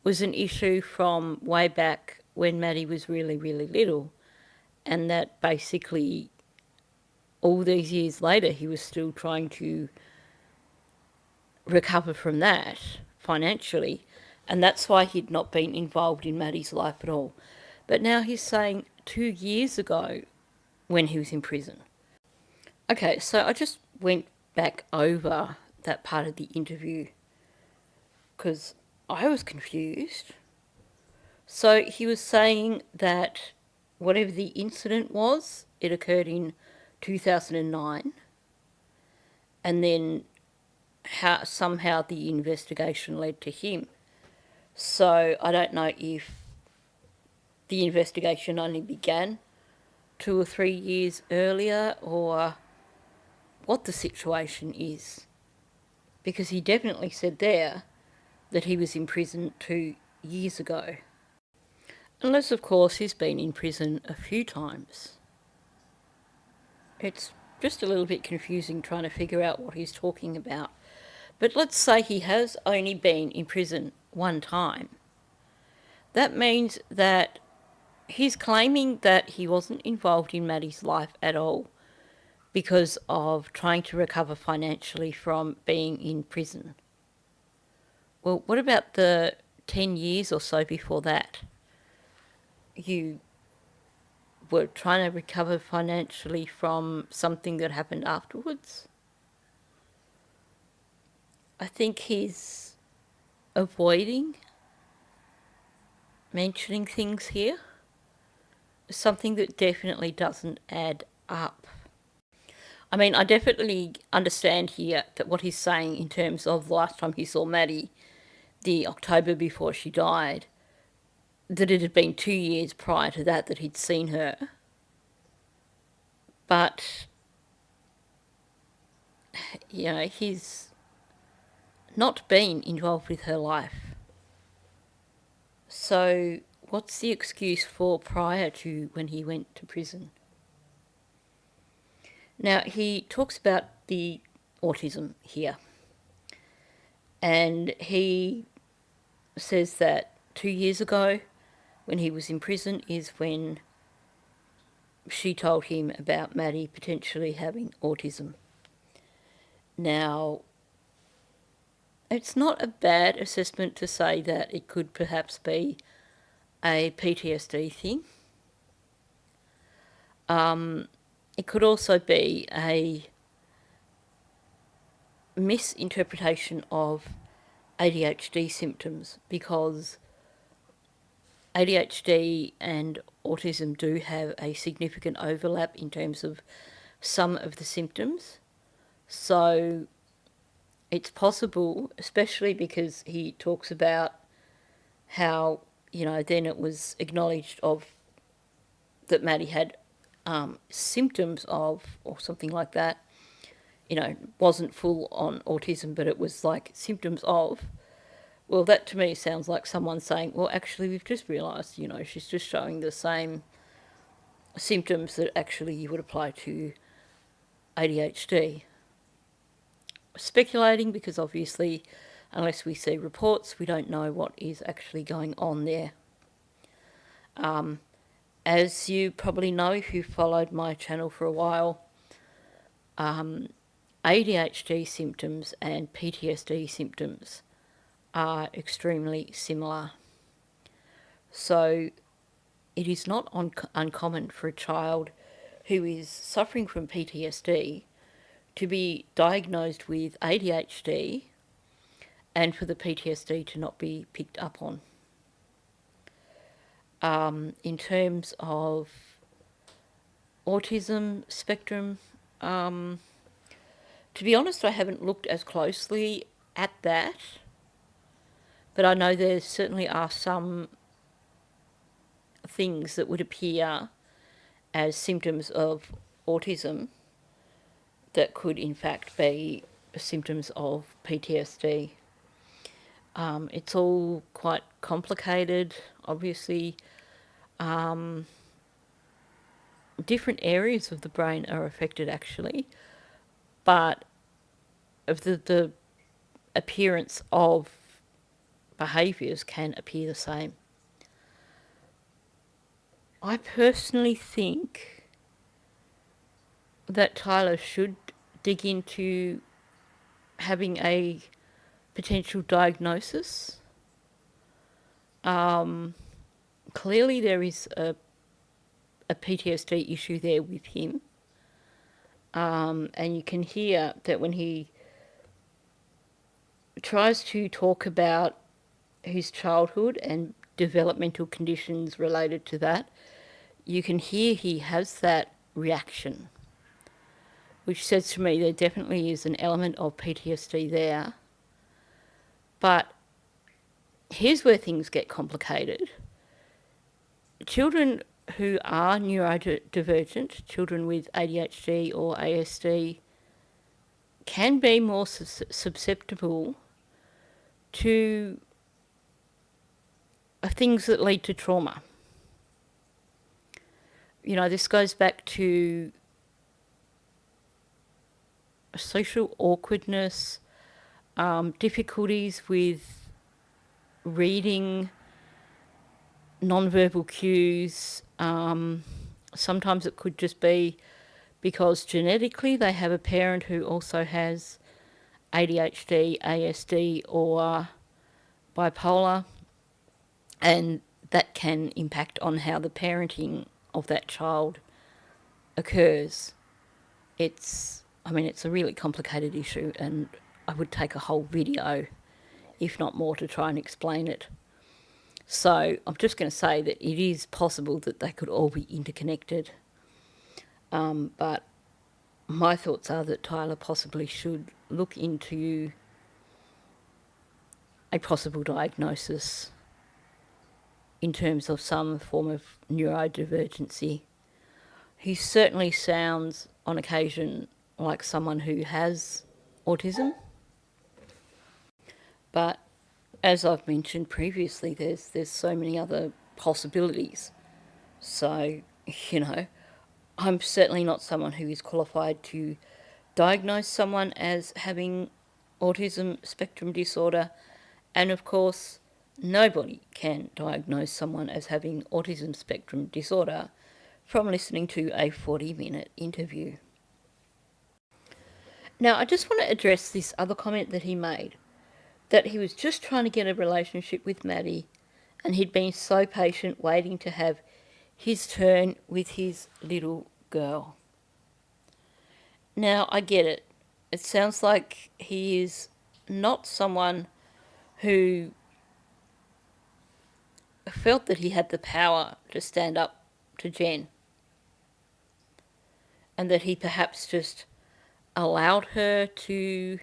was an issue from way back when Maddie was really, really little, and that basically all these years later he was still trying to recover from that financially, and that's why he'd not been involved in Maddie's life at all. But now he's saying 2 years ago when he was in prison. Okay, so I just went back over that part of the interview because I was confused. So he was saying that whatever the incident was, it occurred in 2009, and then somehow the investigation led to him. So I don't know if the investigation only began 2 or 3 years earlier or what the situation is. Because he definitely said there that he was in prison 2 years ago. Unless, of course, he's been in prison a few times. It's just a little bit confusing trying to figure out what he's talking about. But let's say he has only been in prison one time. That means that he's claiming that he wasn't involved in Maddie's life at all because of trying to recover financially from being in prison. Well, what about the 10 years or so before that? You were trying to recover financially from something that happened afterwards? I think he's avoiding mentioning things here. Something that definitely doesn't add up. I mean, I definitely understand here that what he's saying in terms of the last time he saw Maddie, the October before she died, that it had been 2 years prior to that he'd seen her. But, you know, he's not been involved with her life. So what's the excuse for prior to when he went to prison? Now, he talks about the autism here. And he says that 2 years ago, when he was in prison, is when she told him about Maddie potentially having autism. Now, it's not a bad assessment to say that it could perhaps be a PTSD thing. It could also be a misinterpretation of ADHD symptoms, because ADHD and autism do have a significant overlap in terms of some of the symptoms, So it's possible, especially because he talks about how, then it was acknowledged that Maddie had symptoms of, or something like that, wasn't full on autism, but it was like symptoms of. Well, that to me sounds like someone saying, well, actually, we've just realised, she's just showing the same symptoms that actually you would apply to ADHD. Speculating, because obviously, unless we see reports, we don't know what is actually going on there. As you probably know if you've followed my channel for a while, ADHD symptoms and PTSD symptoms are extremely similar. So it is not uncommon for a child who is suffering from PTSD to be diagnosed with ADHD and for the PTSD to not be picked up on. In terms of autism spectrum, to be honest, I haven't looked as closely at that, but I know there certainly are some things that would appear as symptoms of autism that could in fact be symptoms of PTSD. It's all quite complicated, obviously. Different areas of the brain are affected actually, but of the appearance of behaviours can appear the same. I personally think that Tyler should dig into having a potential diagnosis. Clearly there is a PTSD issue there with him. And you can hear that when he tries to talk about his childhood and developmental conditions related to that, you can hear he has that reaction, which says to me there definitely is an element of PTSD there. But here's where things get complicated. Children who are neurodivergent, children with ADHD or ASD, can be more susceptible to things that lead to trauma. This goes back to social awkwardness, difficulties with reading non-verbal cues. Sometimes it could just be because genetically they have a parent who also has ADHD, ASD or bipolar, and that can impact on how the parenting of that child occurs. It's a really complicated issue, and I would take a whole video, if not more, to try and explain it. So I'm just going to say that it is possible that they could all be interconnected. But my thoughts are that Tyler possibly should look into a possible diagnosis in terms of some form of neurodivergency. He certainly sounds on occasion like someone who has autism, but as I've mentioned previously, there's so many other possibilities. So, I'm certainly not someone who is qualified to diagnose someone as having autism spectrum disorder, and of course, nobody can diagnose someone as having autism spectrum disorder from listening to a 40-minute interview. Now, I just want to address this other comment that he made, that he was just trying to get a relationship with Maddie and he'd been so patient waiting to have his turn with his little girl. Now, I get it. It sounds like he is not someone who felt that he had the power to stand up to Jen, and that he perhaps just allowed her to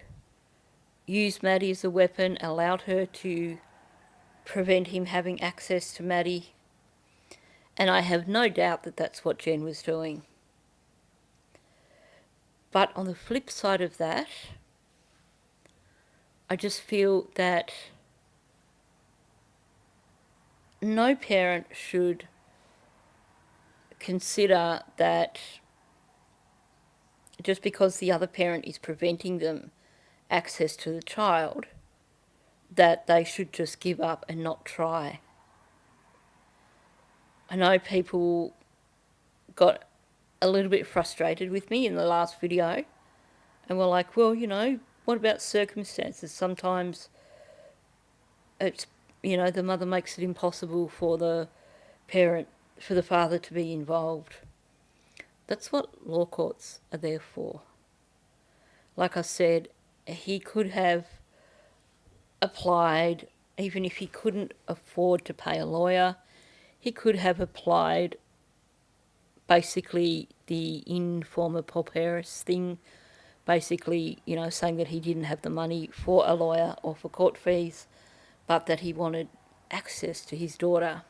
use Maddie as a weapon, allowed her to prevent him having access to Maddie. And I have no doubt that that's what Jen was doing. But on the flip side of that, I just feel that no parent should consider that just because the other parent is preventing them access to the child, that they should just give up and not try. I know people got a little bit frustrated with me in the last video and were like, well, what about circumstances? Sometimes it's, the mother makes it impossible for the father to be involved. That's what law courts are there for. Like I said, he could have applied, even if he couldn't afford to pay a lawyer, he could have applied basically the in forma pauperis thing, basically, saying that he didn't have the money for a lawyer or for court fees, but that he wanted access to his daughter.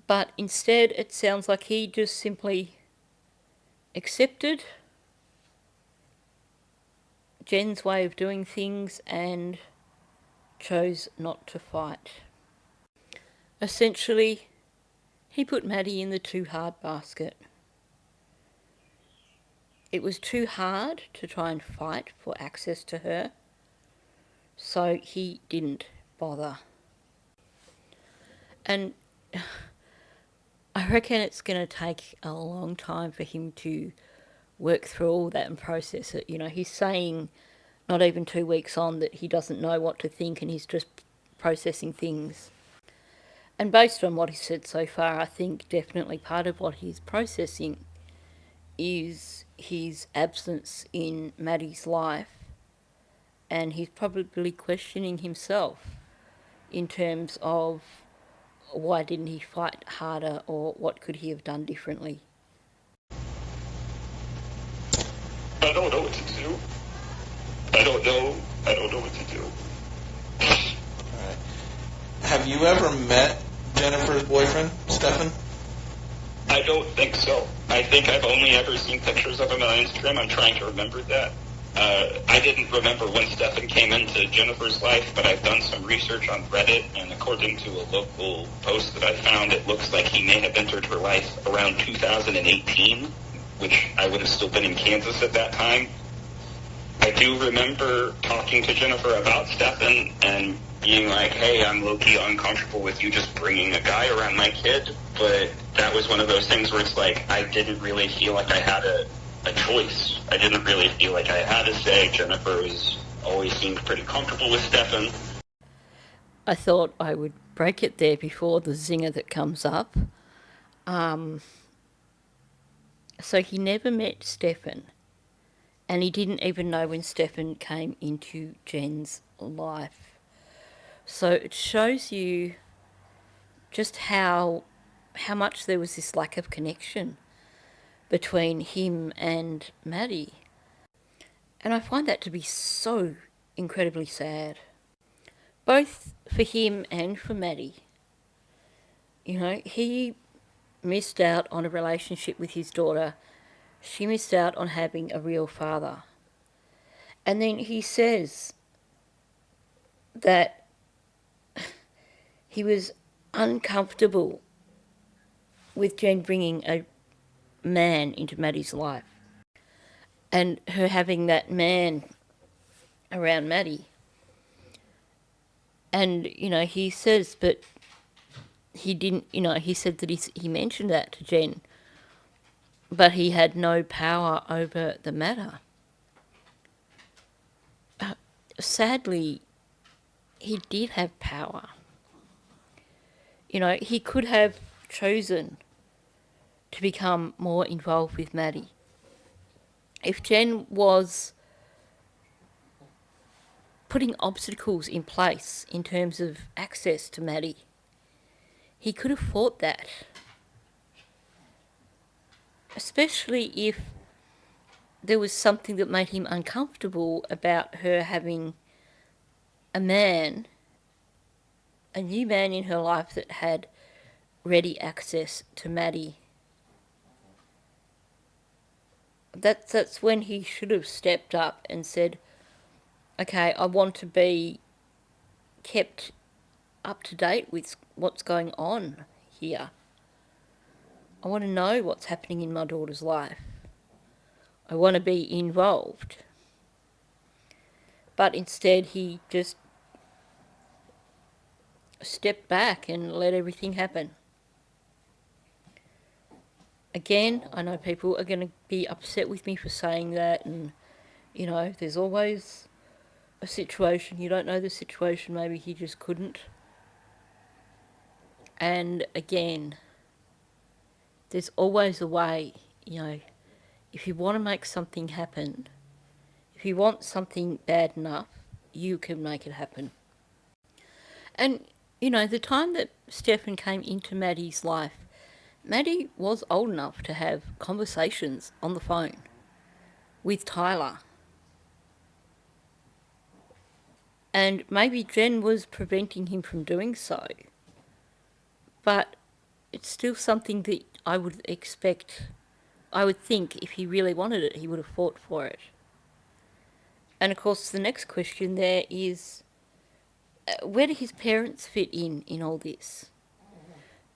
But instead, it sounds like he just simply accepted Jen's way of doing things and chose not to fight. Essentially, he put Maddie in the too hard basket. It was too hard to try and fight for access to her, so he didn't bother. And I reckon it's going to take a long time for him to work through all that and process it. He's saying not even 2 weeks on that he doesn't know what to think and he's just processing things. And based on what he said so far, I think definitely part of what he's processing is his absence in Maddie's life, and he's probably questioning himself in terms of why didn't he fight harder or what could he have done differently. I don't know what to do. I don't know what to do. All right. Have you ever met Jennifer's boyfriend, Stefan? I don't think so. I think I've only ever seen pictures of him on Instagram. I'm trying to remember that. I didn't remember when Stefan came into Jennifer's life, but I've done some research on Reddit, and according to a local post that I found, it looks like he may have entered her life around 2018, which I would have still been in Kansas at that time. I do remember talking to Jennifer about Stefan and being like, hey, I'm low-key uncomfortable with you just bringing a guy around my kid, but that was one of those things where it's like I didn't really feel like I had a choice. I didn't really feel like I had a say. Jennifer always seemed pretty comfortable with Stefan. I thought I would break it there before the zinger that comes up. So he never met Stefan, and he didn't even know when Stefan came into Jen's life. So it shows you just how much there was this lack of connection between him and Maddie. And I find that to be so incredibly sad, both for him and for Maddie. He missed out on a relationship with his daughter. She missed out on having a real father. And then he says that he was uncomfortable with Jen bringing a man into Maddie's life and her having that man around Maddie. And, he says, but he didn't, he said that he mentioned that to Jen, but he had no power over the matter. Sadly, he did have power. He could have chosen to become more involved with Maddie. If Jen was putting obstacles in place in terms of access to Maddie, he could have fought that. Especially if there was something that made him uncomfortable about her having a new man in her life that had ready access to Maddie. That's when he should have stepped up and said, okay, I want to be kept up to date with what's going on here. I want to know what's happening in my daughter's life. I want to be involved. But instead he just stepped back and let everything happen. Again, I know people are going to be upset with me for saying that, and, there's always a situation. You don't know the situation, maybe he just couldn't. And again, there's always a way, if you want to make something happen, if you want something bad enough, you can make it happen. And, the time that Stefan came into Maddie's life, Maddie was old enough to have conversations on the phone with Tyler. And maybe Jen was preventing him from doing so. But it's still something that I would think if he really wanted it, he would have fought for it. And of course, the next question there is, where do his parents fit in all this?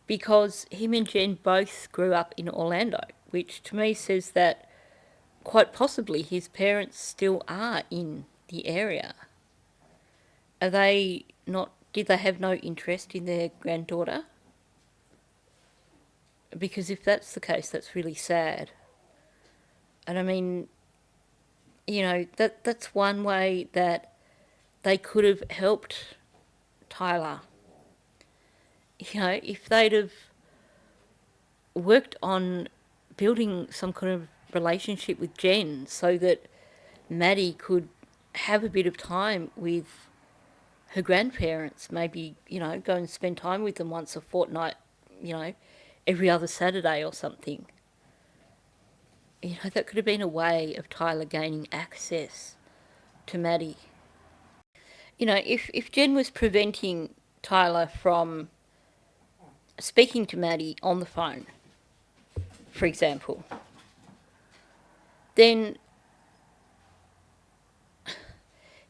Because him and Jen both grew up in Orlando, which to me says that quite possibly his parents still are in the area. Did they have no interest in their granddaughter? Because if that's the case, that's really sad. And I mean, that's one way that they could have helped Tyler. If they'd have worked on building some kind of relationship with Jen so that Maddie could have a bit of time with her grandparents, maybe, go and spend time with them once a fortnight, every other Saturday or something. That could have been a way of Tyler gaining access to Maddie. If Jen was preventing Tyler from speaking to Maddie on the phone, for example, then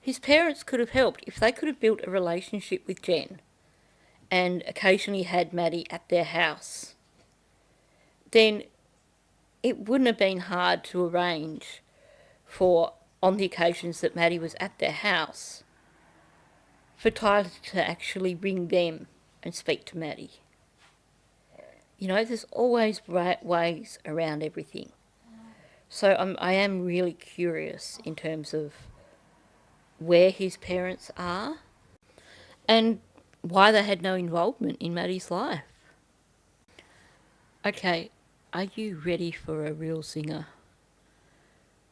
his parents could have helped. If they could have built a relationship with Jen and occasionally had Maddie at their house, then it wouldn't have been hard to arrange for, on the occasions that Maddie was at their house, for Tyler to actually ring them and speak to Maddie. There's always ways around everything. So I am really curious in terms of where his parents are and why they had no involvement in Maddie's life. Okay, are you ready for a real zinger?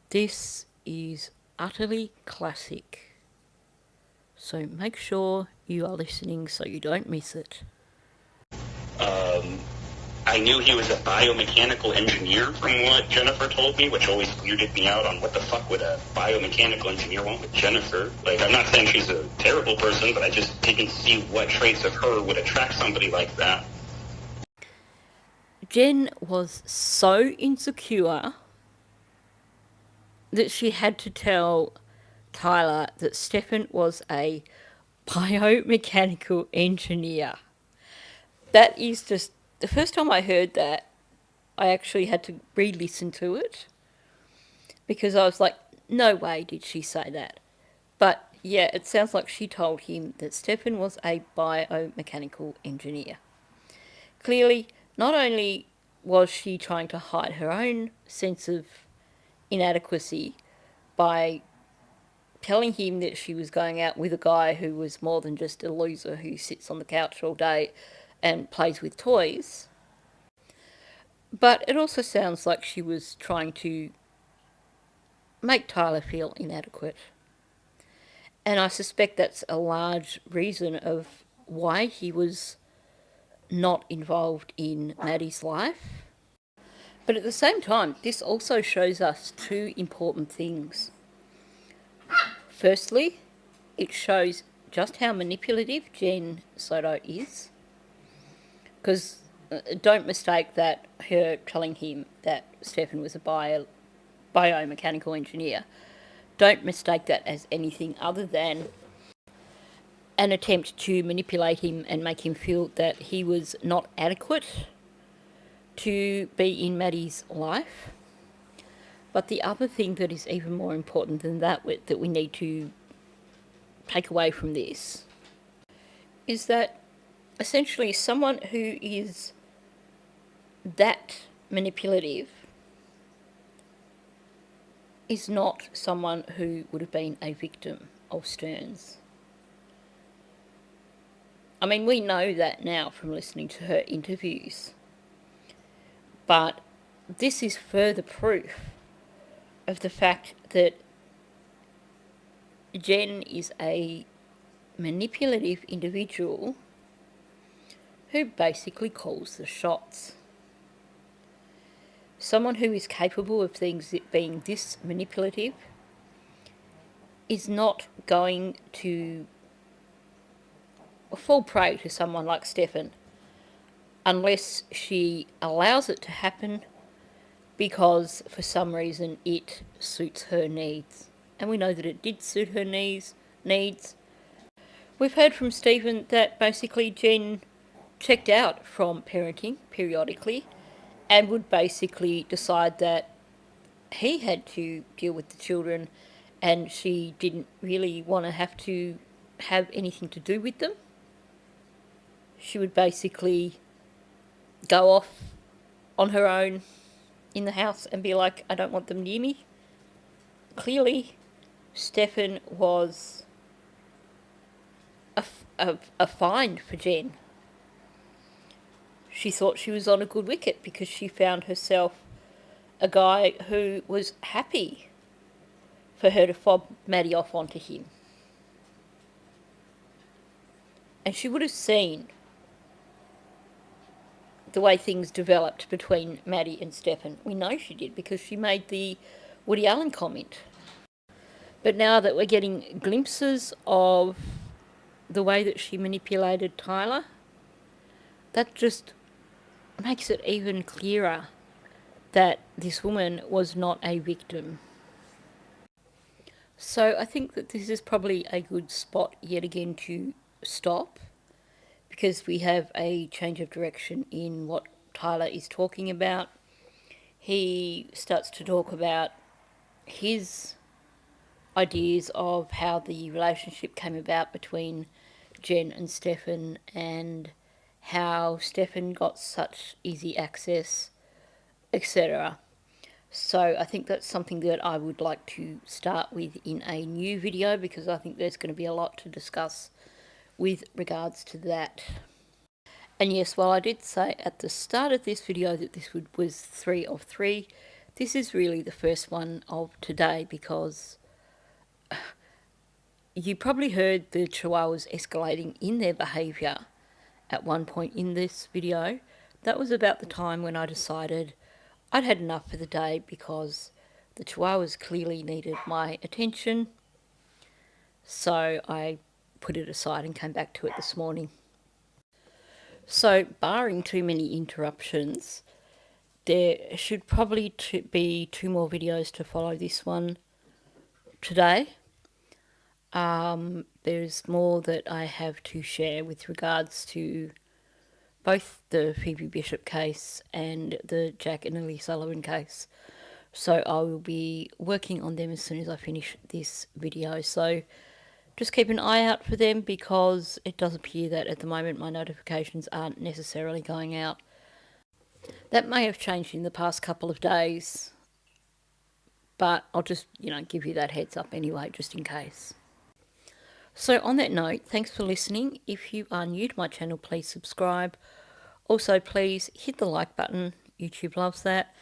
This is utterly classic. So make sure you are listening so you don't miss it. I knew he was a biomechanical engineer from what Jennifer told me, which always weirded me out on what the fuck would a biomechanical engineer want with Jennifer. Like, I'm not saying she's a terrible person, but I just didn't see what traits of her would attract somebody like that. Jen was so insecure that she had to tell Tyler that Stefan was a biomechanical engineer. That is just... The first time I heard that, I actually had to re-listen to it because I was like, no way did she say that. But yeah, it sounds like she told him that Stefan was a biomechanical engineer. Clearly, not only was she trying to hide her own sense of inadequacy by telling him that she was going out with a guy who was more than just a loser who sits on the couch all day and plays with toys, but it also sounds like she was trying to make Tyler feel inadequate. And I suspect that's a large reason of why he was not involved in Maddie's life. But at the same time, this also shows us two important things. Firstly, it shows just how manipulative Jen Soto is. Because don't mistake that her telling him that Stefan was a biomechanical engineer, don't mistake that as anything other than an attempt to manipulate him and make him feel that he was not adequate to be in Maddie's life. But the other thing that is even more important than that we need to take away from this is that essentially someone who is that manipulative is not someone who would have been a victim of Stearns. I mean, we know that now from listening to her interviews, but this is further proof of the fact that Jen is a manipulative individual who basically calls the shots. Someone who is capable of things being this manipulative is not going to fall prey to someone like Stefan unless she allows it to happen because for some reason it suits her needs. And we know that it did suit her needs. We've heard from Stephen that basically Jen checked out from parenting periodically and would basically decide that he had to deal with the children and she didn't really want to have anything to do with them. She would basically go off on her own in the house and be like, I don't want them near me. Clearly, Stefan was a find for Jen. She thought she was on a good wicket because she found herself a guy who was happy for her to fob Maddie off onto him. And she would have seen the way things developed between Maddie and Stefan. We know she did because she made the Woody Allen comment. But now that we're getting glimpses of the way that she manipulated Tyler, that just makes it even clearer that this woman was not a victim. So I think that this is probably a good spot yet again to stop, because we have a change of direction in what Tyler is talking about. He starts to talk about his ideas of how the relationship came about between Jen and Stefan and how Stefan got such easy access, etc. So I think that's something that I would like to start with in a new video, because I think there's going to be a lot to discuss with regards to that. And yes, while I did say at the start of this video that this was 3 of 3, this is really the first one of today, because you probably heard the Chihuahuas escalating in their behaviour at one point in this video. That was about the time when I decided I'd had enough for the day, because the Chihuahuas clearly needed my attention. So I put it aside and came back to it this morning. So, barring too many interruptions, there should probably be 2 more videos to follow this one today. There's more that I have to share with regards to both the Phoebe Bishop case and the Jack and Lily Sullivan case. So I will be working on them as soon as I finish this video. So just keep an eye out for them, because it does appear that at the moment my notifications aren't necessarily going out. That may have changed in the past couple of days, but I'll just, give you that heads up anyway, just in case. So on that note, thanks for listening. If you are new to my channel, please subscribe. Also, please hit the like button. YouTube loves that.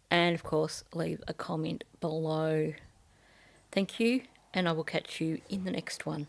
And of course, leave a comment below. Thank you, and I will catch you in the next one.